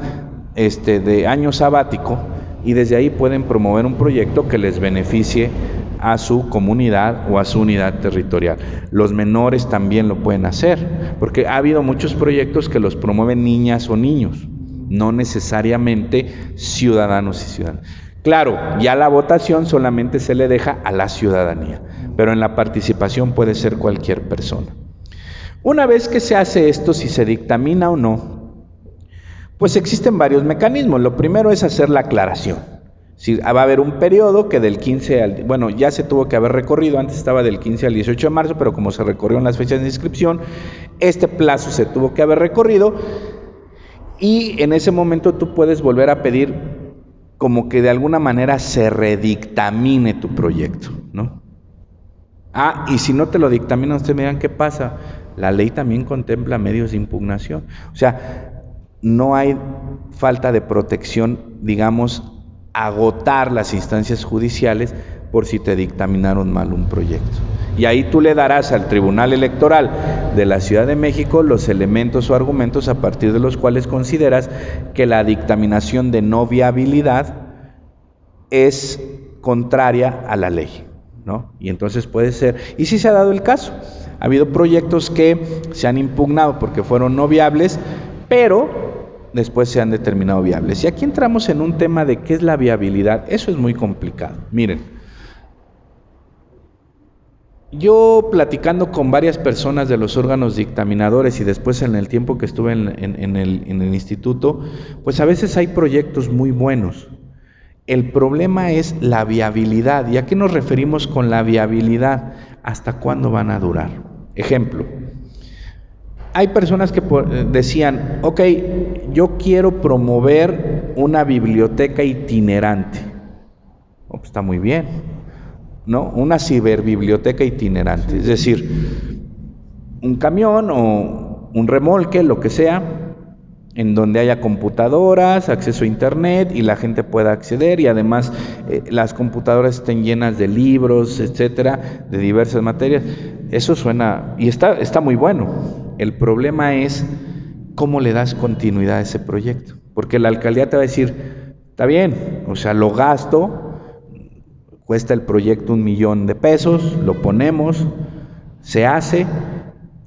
de año sabático, y desde ahí pueden promover un proyecto que les beneficie a su comunidad o a su unidad territorial. Los menores también lo pueden hacer, porque ha habido muchos proyectos que los promueven niñas o niños, no necesariamente ciudadanos y ciudadanas. Claro, ya la votación solamente se le deja a la ciudadanía, pero en la participación puede ser cualquier persona. Una vez que se hace esto, si se dictamina o no, pues existen varios mecanismos. Lo primero es hacer la aclaración. Si va a haber un periodo que del 15 al... Bueno, ya se tuvo que haber recorrido, antes estaba del 15 al 18 de marzo, pero como se recorrieron las fechas de inscripción, este plazo se tuvo que haber recorrido, y en ese momento tú puedes volver a pedir como que de alguna manera se redictamine tu proyecto, ¿no? Y si no te lo dictaminan, ustedes me dirán, ¿qué pasa? La ley también contempla medios de impugnación. O sea, no hay falta de protección, digamos, agotar las instancias judiciales por si te dictaminaron mal un proyecto. Y ahí tú le darás al Tribunal Electoral de la Ciudad de México los elementos o argumentos a partir de los cuales consideras que la dictaminación de no viabilidad es contraria a la ley, ¿no? Y entonces puede ser, y sí se ha dado el caso, ha habido proyectos que se han impugnado porque fueron no viables, pero después se han determinado viables. Y aquí entramos en un tema de qué es la viabilidad. Eso es muy complicado. Miren, yo platicando con varias personas de los órganos dictaminadores y después en el tiempo que estuve en el instituto, pues a veces hay proyectos muy buenos. El problema es la viabilidad. ¿Y a qué nos referimos con la viabilidad? ¿Hasta cuándo van a durar? Ejemplo. Hay personas que decían, ok, yo quiero promover una biblioteca itinerante. Pues está muy bien, ¿no? Una ciberbiblioteca itinerante, es decir, un camión o un remolque, lo que sea, en donde haya computadoras, acceso a internet y la gente pueda acceder, y además las computadoras estén llenas de libros, etcétera, de diversas materias. eso suena, y está muy bueno. El problema es cómo le das continuidad a ese proyecto, porque la alcaldía te va a decir, está bien, o sea, lo gasto, cuesta el proyecto $1,000,000, lo ponemos, se hace,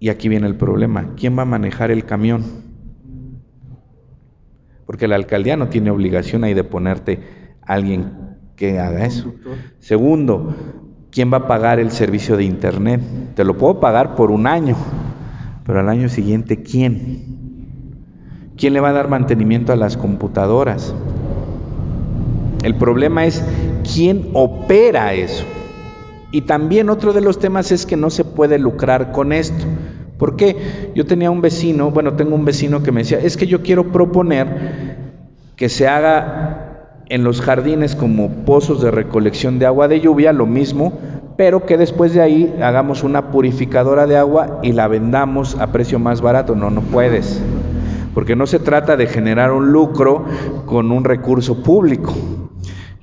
y aquí viene el problema, ¿quién va a manejar el camión? Porque la alcaldía no tiene obligación ahí de ponerte a alguien que haga eso. Segundo, ¿quién va a pagar el servicio de internet? Te lo puedo pagar por un año, pero al año siguiente, ¿quién? ¿Quién le va a dar mantenimiento a las computadoras? El problema es quién opera eso. Y también otro de los temas es que no se puede lucrar con esto. ¿Por qué? Yo tengo un vecino que me decía, es que yo quiero proponer que se haga en los jardines como pozos de recolección de agua de lluvia, lo mismo, pero que después de ahí hagamos una purificadora de agua y la vendamos a precio más barato. No puedes, porque no se trata de generar un lucro con un recurso público.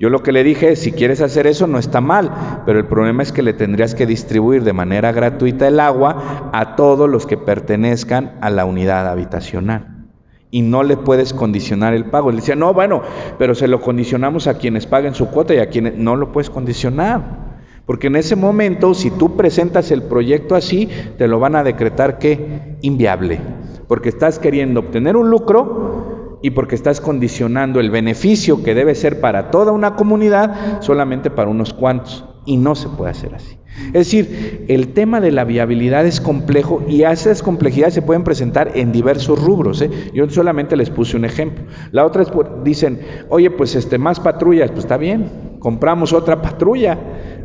Yo lo que le dije es, si quieres hacer eso no está mal, pero el problema es que le tendrías que distribuir de manera gratuita el agua a todos los que pertenezcan a la unidad habitacional. Y no le puedes condicionar el pago. Le decía, no, bueno, pero se lo condicionamos a quienes paguen su cuota y a quienes no lo puedes condicionar. Porque en ese momento, si tú presentas el proyecto así, te lo van a decretar que inviable. Porque estás queriendo obtener un lucro y porque estás condicionando el beneficio que debe ser para toda una comunidad solamente para unos cuantos. Y no se puede hacer así. Es decir, el tema de la viabilidad es complejo y esas complejidades se pueden presentar en diversos rubros, ¿eh? Yo solamente les puse un ejemplo. La otra es, dicen, oye, pues más patrullas, pues está bien, compramos otra patrulla,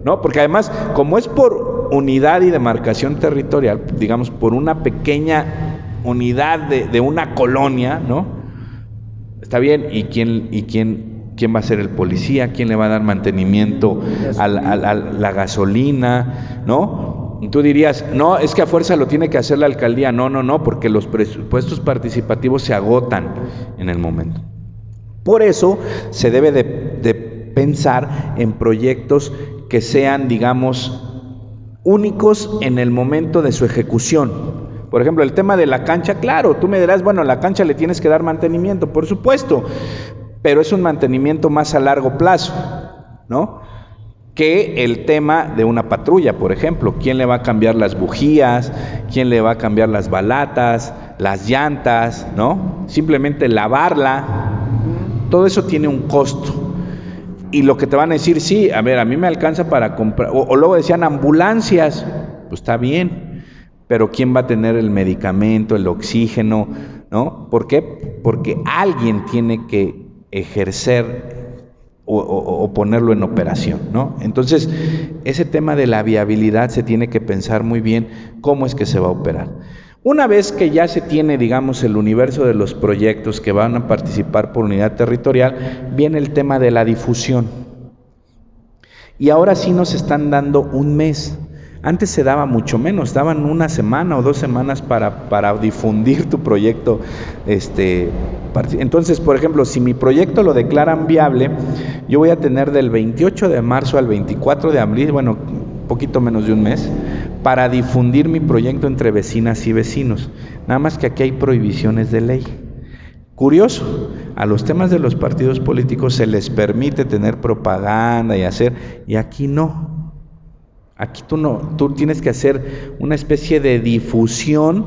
¿no? Porque además, como es por unidad y demarcación territorial, digamos, por una pequeña unidad de una colonia, ¿no? Está bien, ¿y quién va a ser el policía? ¿Quién le va a dar mantenimiento a la gasolina? ¿No? Y tú dirías, no, es que a fuerza lo tiene que hacer la alcaldía. No, porque los presupuestos participativos se agotan en el momento. Por eso se debe de pensar en proyectos que sean, digamos, únicos en el momento de su ejecución. Por ejemplo, el tema de la cancha, claro, tú me dirás, bueno, la cancha le tienes que dar mantenimiento, por supuesto, pero es un mantenimiento más a largo plazo, ¿no? Que el tema de una patrulla, por ejemplo. ¿Quién le va a cambiar las bujías? ¿Quién le va a cambiar las balatas, las llantas, ¿no? Simplemente lavarla. Todo eso tiene un costo. Y lo que te van a decir, sí, a ver, a mí me alcanza para comprar, o luego decían ambulancias, pues está bien, pero ¿quién va a tener el medicamento, el oxígeno, ¿no? ¿Por qué? Porque alguien tiene que ejercer o ponerlo en operación, ¿no? Entonces, ese tema de la viabilidad se tiene que pensar muy bien cómo es que se va a operar. Una vez que ya se tiene, digamos, el universo de los proyectos que van a participar por unidad territorial, viene el tema de la difusión. Y ahora sí nos están dando un mes. Antes se daba mucho menos, daban 1 semana o 2 semanas para difundir tu proyecto. Entonces, por ejemplo, si mi proyecto lo declaran viable, yo voy a tener del 28 de marzo al 24 de abril, bueno, poquito menos de un mes, para difundir mi proyecto entre vecinas y vecinos. Nada más que aquí hay prohibiciones de ley. Curioso, a los temas de los partidos políticos se les permite tener propaganda y hacer, y aquí no. Aquí tú tienes que hacer una especie de difusión,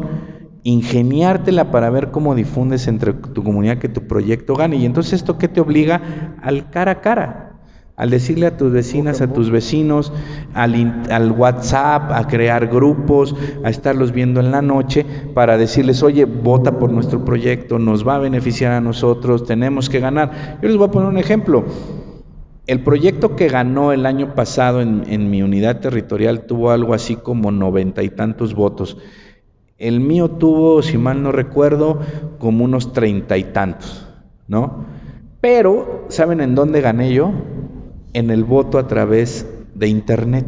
ingeniártela para ver cómo difundes entre tu comunidad que tu proyecto gane. Y entonces, ¿esto qué te obliga? Al cara a cara, al decirle a tus vecinas, a tus vecinos, al WhatsApp, a crear grupos, a estarlos viendo en la noche para decirles, oye, vota por nuestro proyecto, nos va a beneficiar a nosotros, tenemos que ganar. Yo les voy a poner un ejemplo. El proyecto que ganó el año pasado en mi unidad territorial tuvo algo así como 90 y tantos votos. El mío tuvo, si mal no recuerdo, como unos 30 y tantos, ¿no? Pero, ¿saben en dónde gané yo? En el voto a través de internet.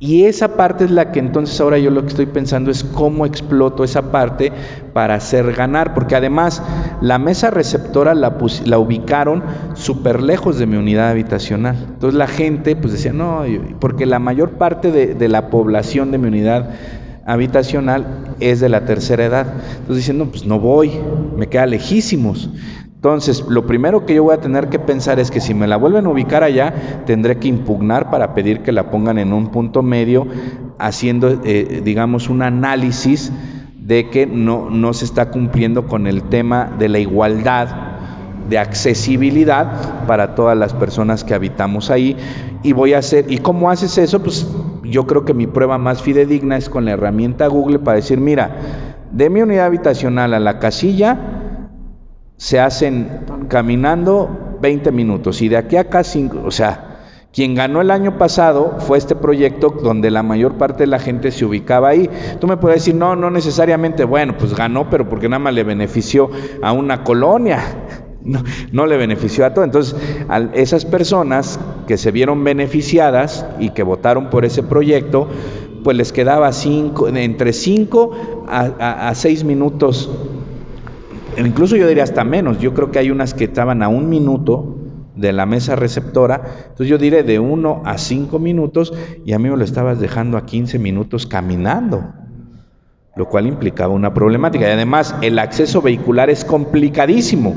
Y esa parte es la que entonces ahora yo lo que estoy pensando es cómo exploto esa parte para hacer ganar, porque además la mesa receptora la ubicaron súper lejos de mi unidad habitacional. Entonces la gente pues decía, no, porque la mayor parte de la población de mi unidad habitacional es de la tercera edad. Entonces dicen, no, pues no voy, me queda lejísimos. Entonces, lo primero que yo voy a tener que pensar es que si me la vuelven a ubicar allá, tendré que impugnar para pedir que la pongan en un punto medio, haciendo, digamos, un análisis de que no se está cumpliendo con el tema de la igualdad de accesibilidad para todas las personas que habitamos ahí. Y voy a hacer, ¿y cómo haces eso? Pues yo creo que mi prueba más fidedigna es con la herramienta Google para decir, mira, de mi unidad habitacional a la casilla se hacen caminando 20 minutos y de aquí a acá 5, o sea, quien ganó el año pasado fue este proyecto donde la mayor parte de la gente se ubicaba ahí. Tú me puedes decir, no necesariamente, bueno, pues ganó, pero porque nada más le benefició a una colonia, no le benefició a todo. Entonces, a esas personas que se vieron beneficiadas y que votaron por ese proyecto, pues les quedaba entre 5 a 6 minutos. Incluso yo diría hasta menos. Yo creo que hay unas que estaban a 1 minuto de la mesa receptora. Entonces yo diré de 1 a 5 minutos y a mí me lo estabas dejando a 15 minutos caminando, lo cual implicaba una problemática. Y además el acceso vehicular es complicadísimo.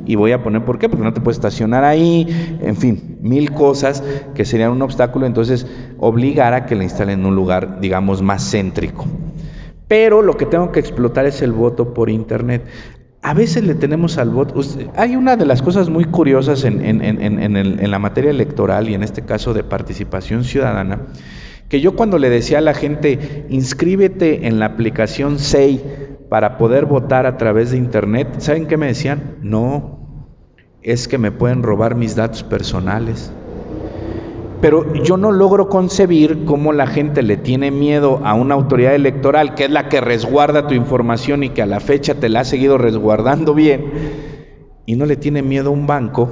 Y voy a poner por qué, porque no te puedes estacionar ahí, en fin, 1000 cosas que serían un obstáculo. Entonces obligar a que la instalen en un lugar, digamos, más céntrico. Pero lo que tengo que explotar es el voto por internet. A veces le tenemos al voto. Hay una de las cosas muy curiosas en la materia electoral y en este caso de participación ciudadana, que yo cuando le decía a la gente, inscríbete en la aplicación SEI para poder votar a través de internet, ¿saben qué me decían? No, es que me pueden robar mis datos personales. Pero yo no logro concebir cómo la gente le tiene miedo a una autoridad electoral, que es la que resguarda tu información y que a la fecha te la ha seguido resguardando bien, y no le tiene miedo a un banco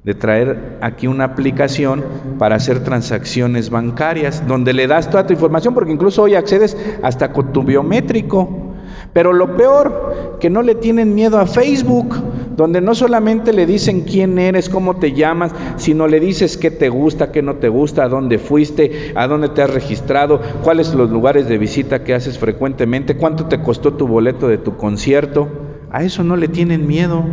de traer aquí una aplicación para hacer transacciones bancarias, donde le das toda tu información, porque incluso hoy accedes hasta con tu biométrico. Pero lo peor, que no le tienen miedo a Facebook, donde no solamente le dicen quién eres, cómo te llamas, sino le dices qué te gusta, qué no te gusta, a dónde fuiste, a dónde te has registrado, cuáles son los lugares de visita que haces frecuentemente, cuánto te costó tu boleto de tu concierto. A eso no le tienen miedo.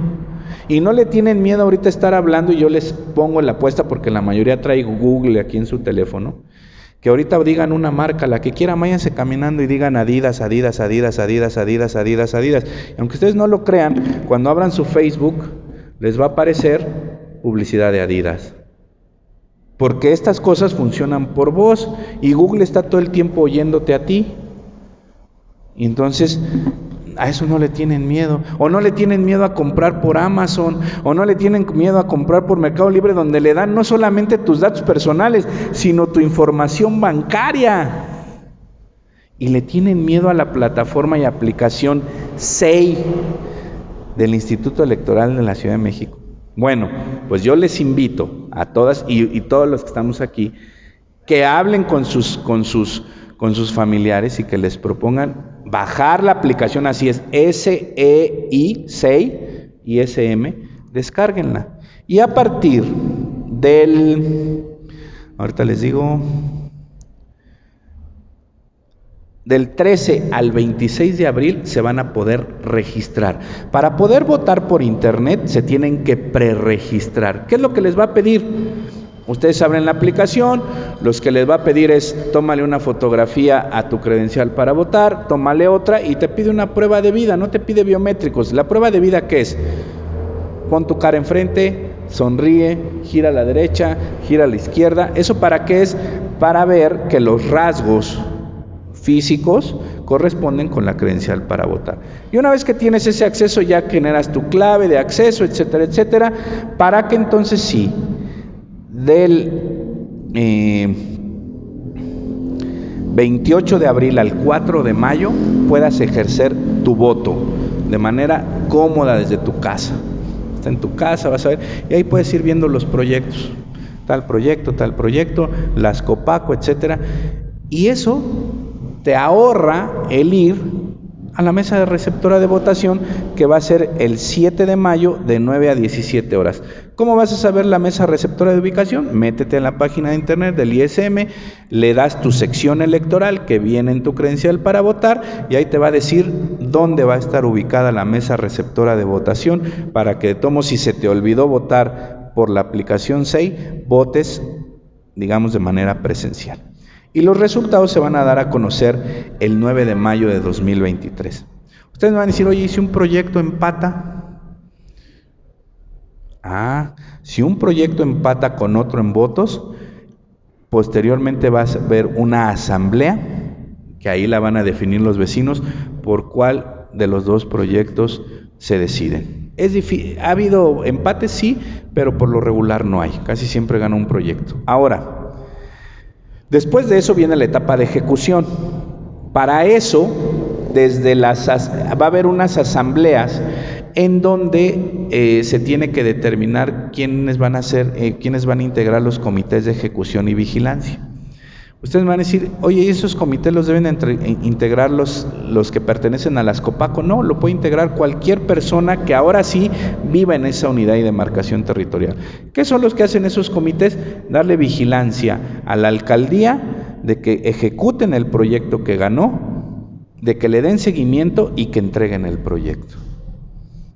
Y no le tienen miedo ahorita estar hablando, y yo les pongo la apuesta porque la mayoría trae Google aquí en su teléfono, que ahorita digan una marca, la que quieran, váyanse caminando y digan Adidas, Adidas, Adidas, Adidas, Adidas, Adidas, Adidas. Y aunque ustedes no lo crean, cuando abran su Facebook, les va a aparecer publicidad de Adidas. Porque estas cosas funcionan por voz, y Google está todo el tiempo oyéndote a ti. Y entonces, a eso no le tienen miedo. O no le tienen miedo a comprar por Amazon, o no le tienen miedo a comprar por Mercado Libre, donde le dan no solamente tus datos personales, sino tu información bancaria. Y le tienen miedo a la plataforma y aplicación SEI del Instituto Electoral de la Ciudad de México. Bueno, pues yo les invito a todas y todos los que estamos aquí, que hablen con sus familiares y que les propongan bajar la aplicación, así es, SEI, y SM, descárguenla. Y a partir ahorita les digo, del 13 al 26 de abril se van a poder registrar. Para poder votar por internet se tienen que preregistrar. ¿Qué es lo que les va a pedir? Ustedes abren la aplicación, los que les va a pedir es tómale una fotografía a tu credencial para votar, tómale otra y te pide una prueba de vida, no te pide biométricos. ¿La prueba de vida qué es? Pon tu cara enfrente, sonríe, gira a la derecha, gira a la izquierda. ¿Eso para qué es? Para ver que los rasgos físicos corresponden con la credencial para votar. Y una vez que tienes ese acceso, ya generas tu clave de acceso, etcétera, etcétera, para que entonces sí, del 28 de abril al 4 de mayo puedas ejercer tu voto de manera cómoda desde tu casa. Está en tu casa, vas a ver, y ahí puedes ir viendo los proyectos. tal proyecto, las Copaco, etcétera. Y eso te ahorra el ir a la mesa de receptora de votación, que va a ser el 7 de mayo de 9 a 17 horas. ¿Cómo vas a saber la mesa receptora de ubicación? Métete en la página de internet del ISM, le das tu sección electoral que viene en tu credencial para votar y ahí te va a decir dónde va a estar ubicada la mesa receptora de votación, para que, si se te olvidó votar por la aplicación SEI, votes, digamos, de manera presencial. Y los resultados se van a dar a conocer el 9 de mayo de 2023. Ustedes me van a decir, oye, hice un proyecto empata. Si un proyecto empata con otro en votos, posteriormente va a haber una asamblea, que ahí la van a definir los vecinos, por cuál de los dos proyectos se deciden. Ha habido empates, sí, pero por lo regular no hay. Casi siempre gana un proyecto. Ahora, después de eso viene la etapa de ejecución. Para eso, va a haber unas asambleas en donde se tiene que determinar quiénes van a integrar los comités de ejecución y vigilancia. Ustedes me van a decir, oye, ¿esos comités los deben integrar los que pertenecen a las Copaco? No, lo puede integrar cualquier persona que ahora sí viva en esa unidad y demarcación territorial. ¿Qué son los que hacen esos comités? Darle vigilancia a la alcaldía de que ejecuten el proyecto que ganó, de que le den seguimiento y que entreguen el proyecto.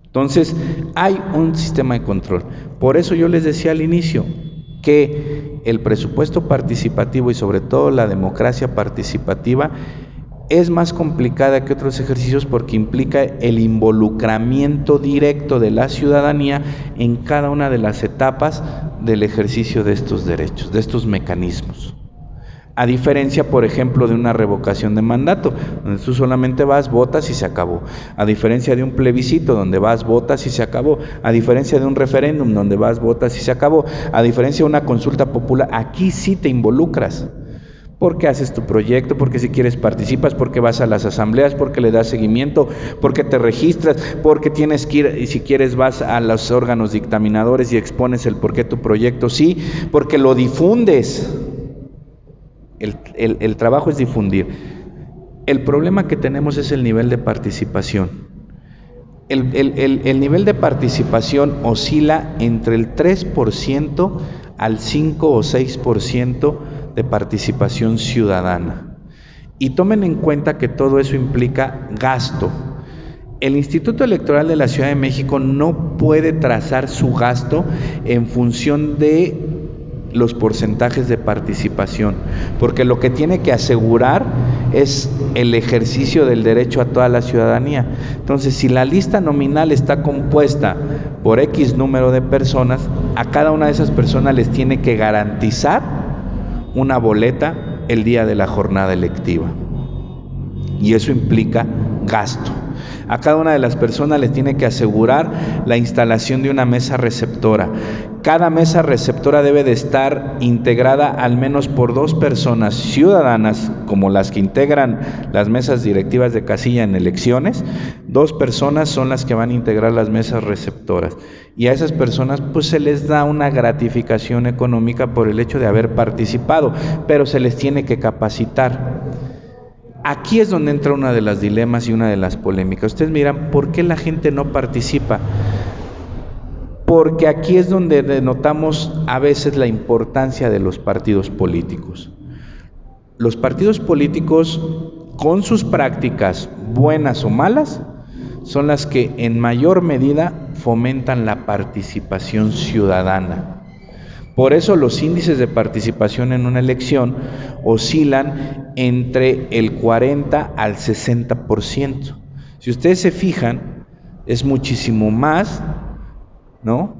Entonces, hay un sistema de control. Por eso yo les decía al inicio que el presupuesto participativo y sobre todo la democracia participativa es más complicada que otros ejercicios, porque implica el involucramiento directo de la ciudadanía en cada una de las etapas del ejercicio de estos derechos, de estos mecanismos. A diferencia, por ejemplo, de una revocación de mandato, donde tú solamente vas, votas y se acabó. A diferencia de un plebiscito, donde vas, votas y se acabó. A diferencia de un referéndum, donde vas, votas y se acabó. A diferencia de una consulta popular, aquí sí te involucras. Porque haces tu proyecto, porque si quieres participas, porque vas a las asambleas, porque le das seguimiento, porque te registras, porque tienes que ir, y si quieres vas a los órganos dictaminadores y expones el por qué tu proyecto sí, porque lo difundes. El trabajo es difundir. El problema que tenemos es el nivel de participación. El nivel de participación oscila entre el 3% al 5 o 6% de participación ciudadana. Y tomen en cuenta que todo eso implica gasto. El Instituto Electoral de la Ciudad de México no puede trazar su gasto en función de los porcentajes de participación, porque lo que tiene que asegurar es el ejercicio del derecho a toda la ciudadanía. Entonces, si la lista nominal está compuesta por X número de personas, a cada una de esas personas les tiene que garantizar una boleta el día de la jornada electiva, y eso implica gasto. A cada una de las personas les tiene que asegurar la instalación de una mesa receptora. Cada mesa receptora debe de estar integrada al menos por 2 personas ciudadanas, como las que integran las mesas directivas de casilla en elecciones. 2 personas son las que van a integrar las mesas receptoras. Y a esas personas pues se les da una gratificación económica por el hecho de haber participado, pero se les tiene que capacitar. Aquí es donde entra una de las dilemas y una de las polémicas. Ustedes miran, ¿por qué la gente no participa? Porque aquí es donde denotamos a veces la importancia de los partidos políticos. Los partidos políticos, con sus prácticas buenas o malas, son las que en mayor medida fomentan la participación ciudadana. Por eso los índices de participación en una elección oscilan entre el 40 al 60%. Si ustedes se fijan, es muchísimo más, ¿no?,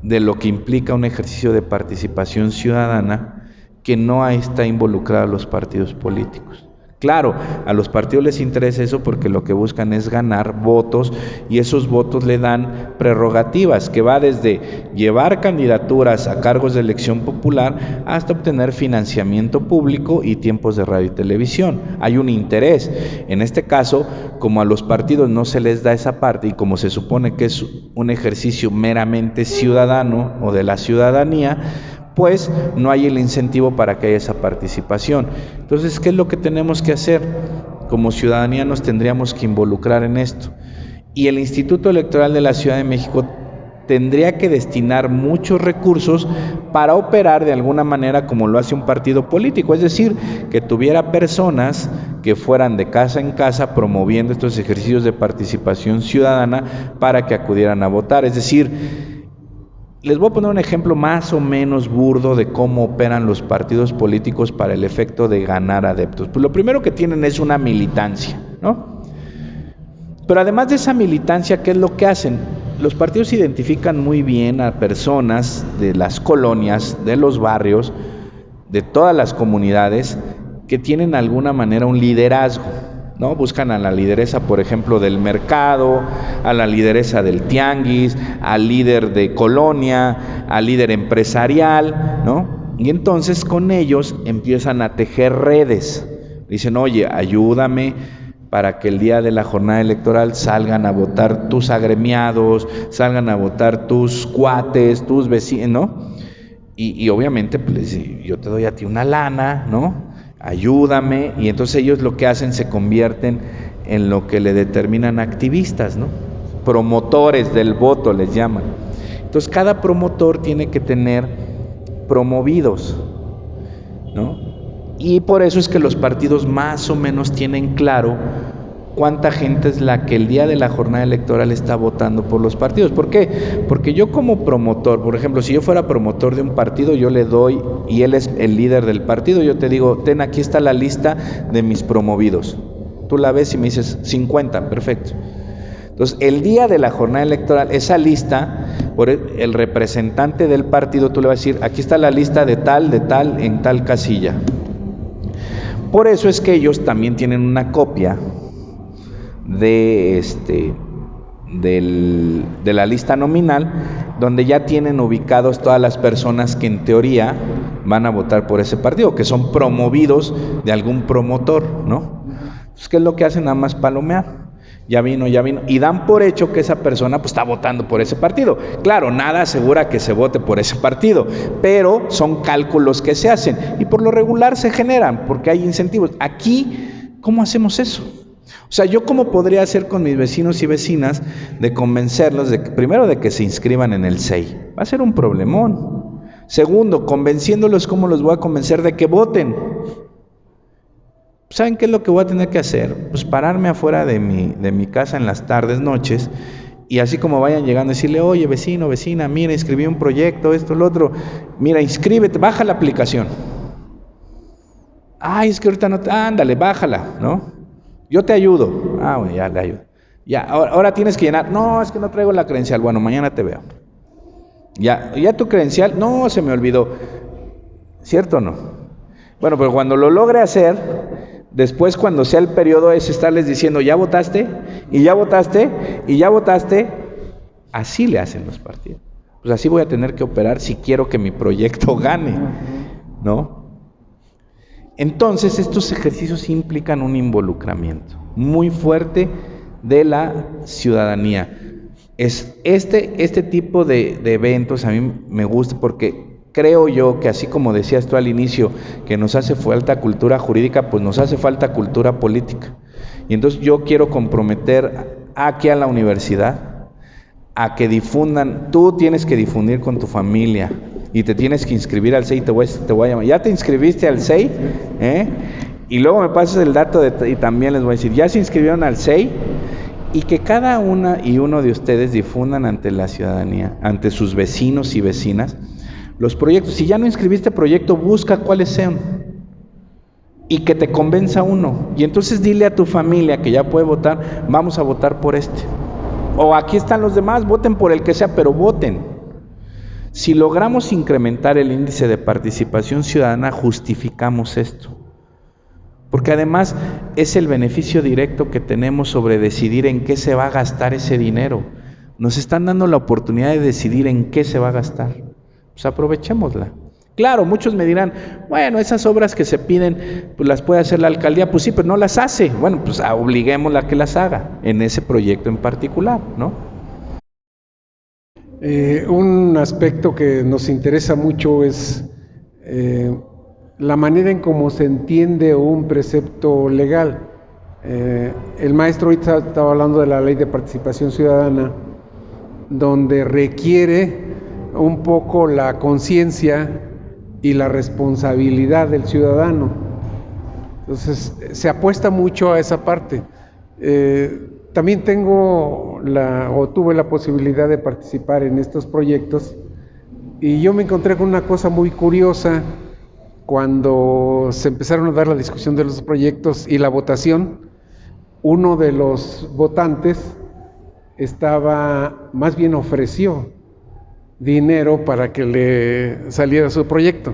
de lo que implica un ejercicio de participación ciudadana, que no está involucrado a los partidos políticos. Claro, a los partidos les interesa eso porque lo que buscan es ganar votos, y esos votos le dan prerrogativas, que va desde llevar candidaturas a cargos de elección popular hasta obtener financiamiento público y tiempos de radio y televisión. Hay un interés. En este caso, como a los partidos no se les da esa parte, y como se supone que es un ejercicio meramente ciudadano o de la ciudadanía, pues no hay el incentivo para que haya esa participación. Entonces, ¿qué es lo que tenemos que hacer? Como ciudadanía nos tendríamos que involucrar en esto. Y el Instituto Electoral de la Ciudad de México tendría que destinar muchos recursos para operar de alguna manera como lo hace un partido político, es decir, que tuviera personas que fueran de casa en casa promoviendo estos ejercicios de participación ciudadana para que acudieran a votar. Es decir, les voy a poner un ejemplo más o menos burdo de cómo operan los partidos políticos para el efecto de ganar adeptos. Pues lo primero que tienen es una militancia, ¿no? Pero además de esa militancia, ¿qué es lo que hacen? Los partidos identifican muy bien a personas de las colonias, de los barrios, de todas las comunidades que tienen de alguna manera un liderazgo, ¿no? Buscan a la lideresa, por ejemplo, del mercado, a la lideresa del tianguis, al líder de colonia, al líder empresarial, ¿no? Y entonces con ellos empiezan a tejer redes. Dicen, oye, ayúdame para que el día de la jornada electoral salgan a votar tus agremiados, salgan a votar tus cuates, tus vecinos, ¿no? Y obviamente pues, yo te doy a ti una lana, ¿no? Ayúdame, y entonces ellos lo que hacen se convierten en lo que le determinan activistas, ¿no? Promotores del voto les llaman. Entonces cada promotor tiene que tener promovidos, ¿no? Y por eso es que los partidos más o menos tienen claro cuánta gente es la que el día de la jornada electoral está votando por los partidos. ¿Por qué? Porque yo como promotor, por ejemplo, si yo fuera promotor de un partido, yo le doy, y él es el líder del partido, yo te digo, ten, aquí está la lista de mis promovidos. Tú la ves y me dices, 50, perfecto. Entonces, el día de la jornada electoral, esa lista, por el representante del partido, tú le vas a decir, aquí está la lista de tal, en tal casilla. Por eso es que ellos también tienen una copia de la lista nominal, donde ya tienen ubicados todas las personas que en teoría van a votar por ese partido, que son promovidos de algún promotor, ¿no? Entonces, ¿qué es lo que hacen? Nada más palomear. Ya vino, y dan por hecho que esa persona pues está votando por ese partido. Claro, nada asegura que se vote por ese partido, pero son cálculos que se hacen y por lo regular se generan porque hay incentivos. Aquí, ¿cómo hacemos eso? O sea, ¿yo cómo podría hacer con mis vecinos y vecinas de convencerlos de que, primero, de que se inscriban en el SEI? Va a ser un problemón. Segundo, convenciéndolos, ¿cómo los voy a convencer de que voten? ¿Saben qué es lo que voy a tener que hacer? Pues pararme afuera de mi casa en las tardes, noches, y así como vayan llegando, decirle, oye, vecino, vecina, mira, inscribí un proyecto, esto, lo otro, mira, inscríbete, baja la aplicación. Ay, es que ahorita no, ándale, bájala, ¿no? Yo te ayudo. Ah, bueno, ya le ayudo. Ya, ahora tienes que llenar. No, es que no traigo la credencial. Bueno, mañana te veo. Ya tu credencial, no, se me olvidó. ¿Cierto o no? Bueno, pero cuando lo logre hacer, después cuando sea el periodo es estarles diciendo, ¿ya votaste? ¿Y ya votaste? ¿Y ya votaste? Así le hacen los partidos. Pues así voy a tener que operar si quiero que mi proyecto gane, ¿no? Entonces estos ejercicios implican un involucramiento muy fuerte de la ciudadanía. Este tipo de eventos a mí me gusta porque creo yo que así como decías tú al inicio que nos hace falta cultura jurídica, pues nos hace falta cultura política. Y entonces yo quiero comprometer aquí a la universidad a que difundan. Tú tienes que difundir con tu familia y te tienes que inscribir al SEI. Te voy a llamar. ¿Ya te inscribiste al SEI? Y luego me pasas el dato y también les voy a decir, ¿ya se inscribieron al SEI? Y que cada una y uno de ustedes difundan ante la ciudadanía, ante sus vecinos y vecinas, los proyectos. Si ya no inscribiste proyecto, busca cuáles sean y que te convenza uno. Y entonces dile a tu familia que ya puede votar, vamos a votar por este. O aquí están los demás, voten por el que sea, pero voten. Si logramos incrementar el índice de participación ciudadana, justificamos esto. Porque además es el beneficio directo que tenemos sobre decidir en qué se va a gastar ese dinero. Nos están dando la oportunidad de decidir en qué se va a gastar. Pues aprovechémosla. Claro, muchos me dirán, bueno, esas obras que se piden, pues las puede hacer la alcaldía. Pues sí, pero no las hace. Bueno, pues obliguémosla a que las haga en ese proyecto en particular, ¿no? Un aspecto que nos interesa mucho es la manera en cómo se entiende un precepto legal. El maestro ahorita estaba hablando de la Ley de Participación Ciudadana, donde requiere un poco la conciencia y la responsabilidad del ciudadano. Entonces, se apuesta mucho a esa parte. También tuve la posibilidad de participar en estos proyectos, y yo me encontré con una cosa muy curiosa cuando se empezaron a dar la discusión de los proyectos y la votación. Uno de los votantes más bien ofreció dinero para que le saliera su proyecto.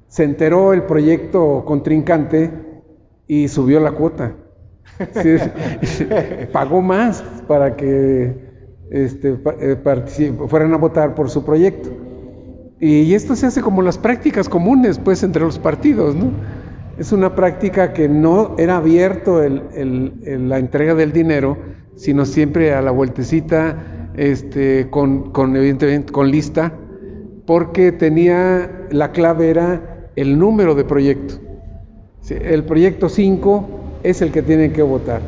Se enteró el proyecto contrincante y subió la cuota. Sí, pagó más para que fueran a votar por su proyecto. Y esto se hace como las prácticas comunes, pues, entre los partidos, ¿no? Es una práctica que no era abierto la entrega del dinero, sino siempre a la vueltecita, evidentemente con lista, porque la clave era el número de proyecto. Sí, el proyecto 5 es el que tienen que votar.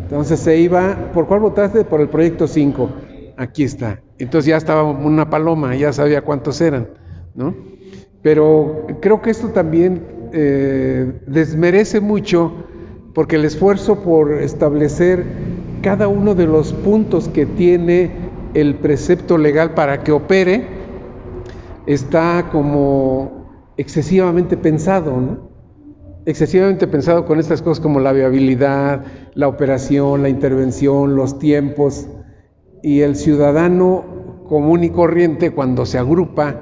Entonces se iba, ¿por cuál votaste? Por el proyecto 5. Aquí está. Entonces ya estaba una paloma, ya sabía cuántos eran, ¿no? Pero creo que esto también desmerece mucho, porque el esfuerzo por establecer cada uno de los puntos que tiene el precepto legal para que opere está como excesivamente pensado, ¿no? Excesivamente pensado con estas cosas como la viabilidad, la operación, la intervención, los tiempos, y el ciudadano común y corriente, cuando se agrupa,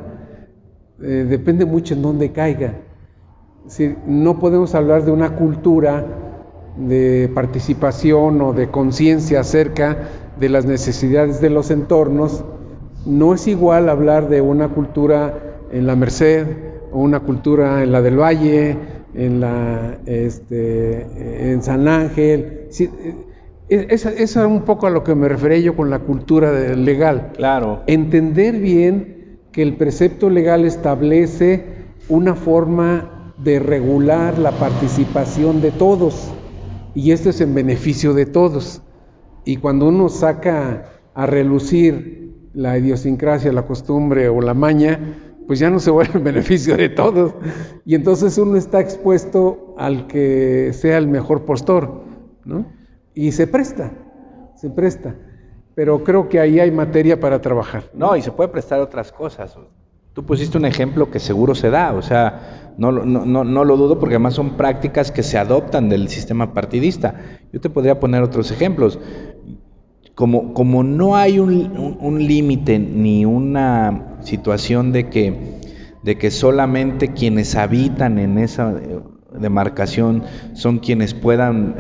depende mucho en dónde caiga. Es decir, no podemos hablar de una cultura de participación o de conciencia acerca de las necesidades de los entornos. No es igual hablar de una cultura en la Merced o una cultura en la del Valle, en San Ángel. Sí, es un poco a lo que me refería yo con la cultura legal. Claro. Entender bien que el precepto legal establece una forma de regular la participación de todos, y esto es en beneficio de todos. Y cuando uno saca a relucir la idiosincrasia, la costumbre o la maña, pues ya no se vuelve en beneficio de todos, y entonces uno está expuesto al que sea el mejor postor, ¿no? Y se presta, pero creo que ahí hay materia para trabajar. No, y se puede prestar otras cosas. Tú pusiste un ejemplo que seguro se da, o sea, no lo dudo, porque además son prácticas que se adoptan del sistema partidista. Yo te podría poner otros ejemplos. Como no hay un límite ni una situación de que solamente quienes habitan en esa demarcación son quienes puedan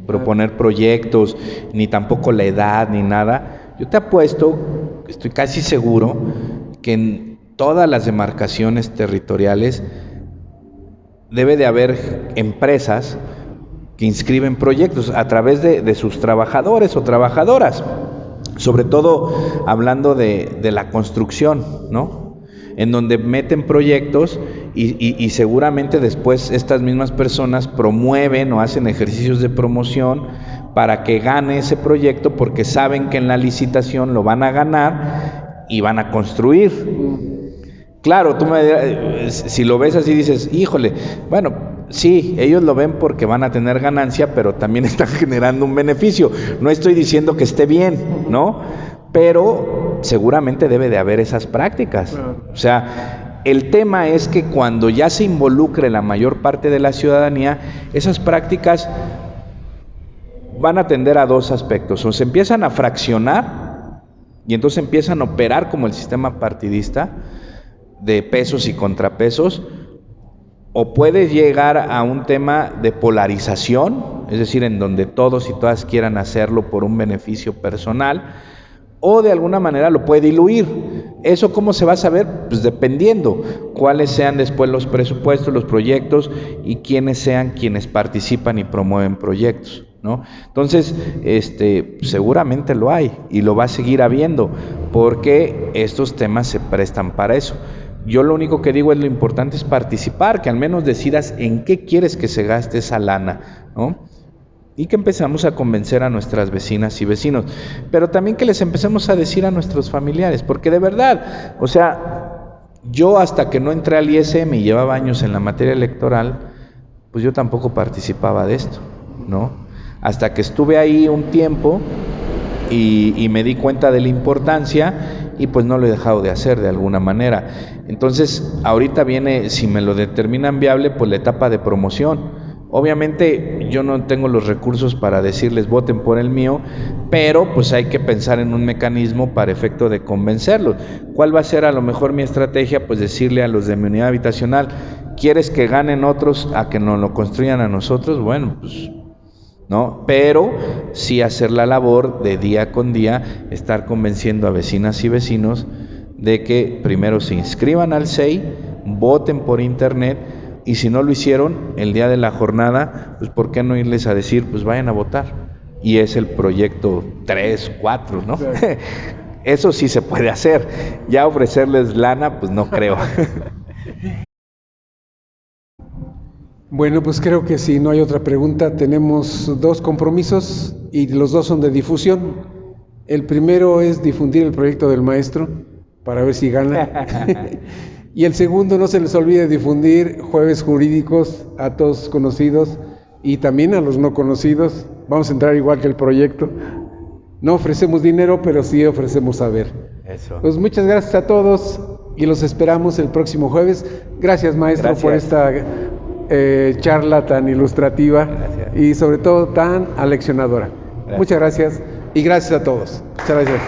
proponer proyectos, ni tampoco la edad ni nada, yo te apuesto, estoy casi seguro, que en todas las demarcaciones territoriales debe de haber empresas que inscriben proyectos a través de sus trabajadores o trabajadoras, sobre todo hablando de la construcción, ¿no? En donde meten proyectos y seguramente después estas mismas personas promueven o hacen ejercicios de promoción para que gane ese proyecto, porque saben que en la licitación lo van a ganar y van a construir. Claro, tú si lo ves así dices, híjole, bueno, sí, ellos lo ven porque van a tener ganancia, pero también están generando un beneficio. No estoy diciendo que esté bien, ¿no? Pero seguramente debe de haber esas prácticas. O sea, el tema es que cuando ya se involucre la mayor parte de la ciudadanía, esas prácticas van a tender a dos aspectos. O se empiezan a fraccionar y entonces empiezan a operar como el sistema partidista, de pesos y contrapesos, o puede llegar a un tema de polarización, es decir, en donde todos y todas quieran hacerlo por un beneficio personal, o de alguna manera lo puede diluir. ¿Eso cómo se va a saber? Pues dependiendo cuáles sean después los presupuestos, los proyectos, y quiénes sean quienes participan y promueven proyectos. ¿no? Entonces, seguramente lo hay y lo va a seguir habiendo, porque estos temas se prestan para eso. Yo lo único que digo es lo importante es participar, que al menos decidas en qué quieres que se gaste esa lana, ¿no? Y que empezamos a convencer a nuestras vecinas y vecinos, pero también que les empecemos a decir a nuestros familiares, porque de verdad, o sea, yo hasta que no entré al ISM y llevaba años en la materia electoral, pues yo tampoco participaba de esto, ¿no? Hasta que estuve ahí un tiempo y me di cuenta de la importancia y pues no lo he dejado de hacer de alguna manera. Entonces, ahorita viene, si me lo determinan viable, pues la etapa de promoción. Obviamente yo no tengo los recursos para decirles voten por el mío, pero pues hay que pensar en un mecanismo para efecto de convencerlos. ¿Cuál va a ser a lo mejor mi estrategia? Pues decirle a los de mi unidad habitacional, ¿quieres que ganen otros a que nos lo construyan a nosotros? Bueno, pues no, pero sí hacer la labor de día con día, estar convenciendo a vecinas y vecinos de que primero se inscriban al CEI, voten por internet, y si no lo hicieron el día de la jornada, pues ¿por qué no irles a decir, pues vayan a votar? Y es el proyecto 3, 4, ¿no? Eso sí se puede hacer. Ya ofrecerles lana, pues no creo. Bueno, pues creo que si no hay otra pregunta, tenemos 2 compromisos y los 2 son de difusión. El primero es difundir el proyecto del maestro para ver si gana. Y el segundo, no se les olvide difundir Jueves Jurídicos a todos conocidos y también a los no conocidos. Vamos a entrar igual que el proyecto. No ofrecemos dinero, pero sí ofrecemos saber. Eso. Pues muchas gracias a todos y los esperamos el próximo jueves. Gracias, maestro, por esta charla tan ilustrativa. Gracias. Y sobre todo tan aleccionadora. Gracias. Muchas gracias y gracias a todos. Muchas gracias.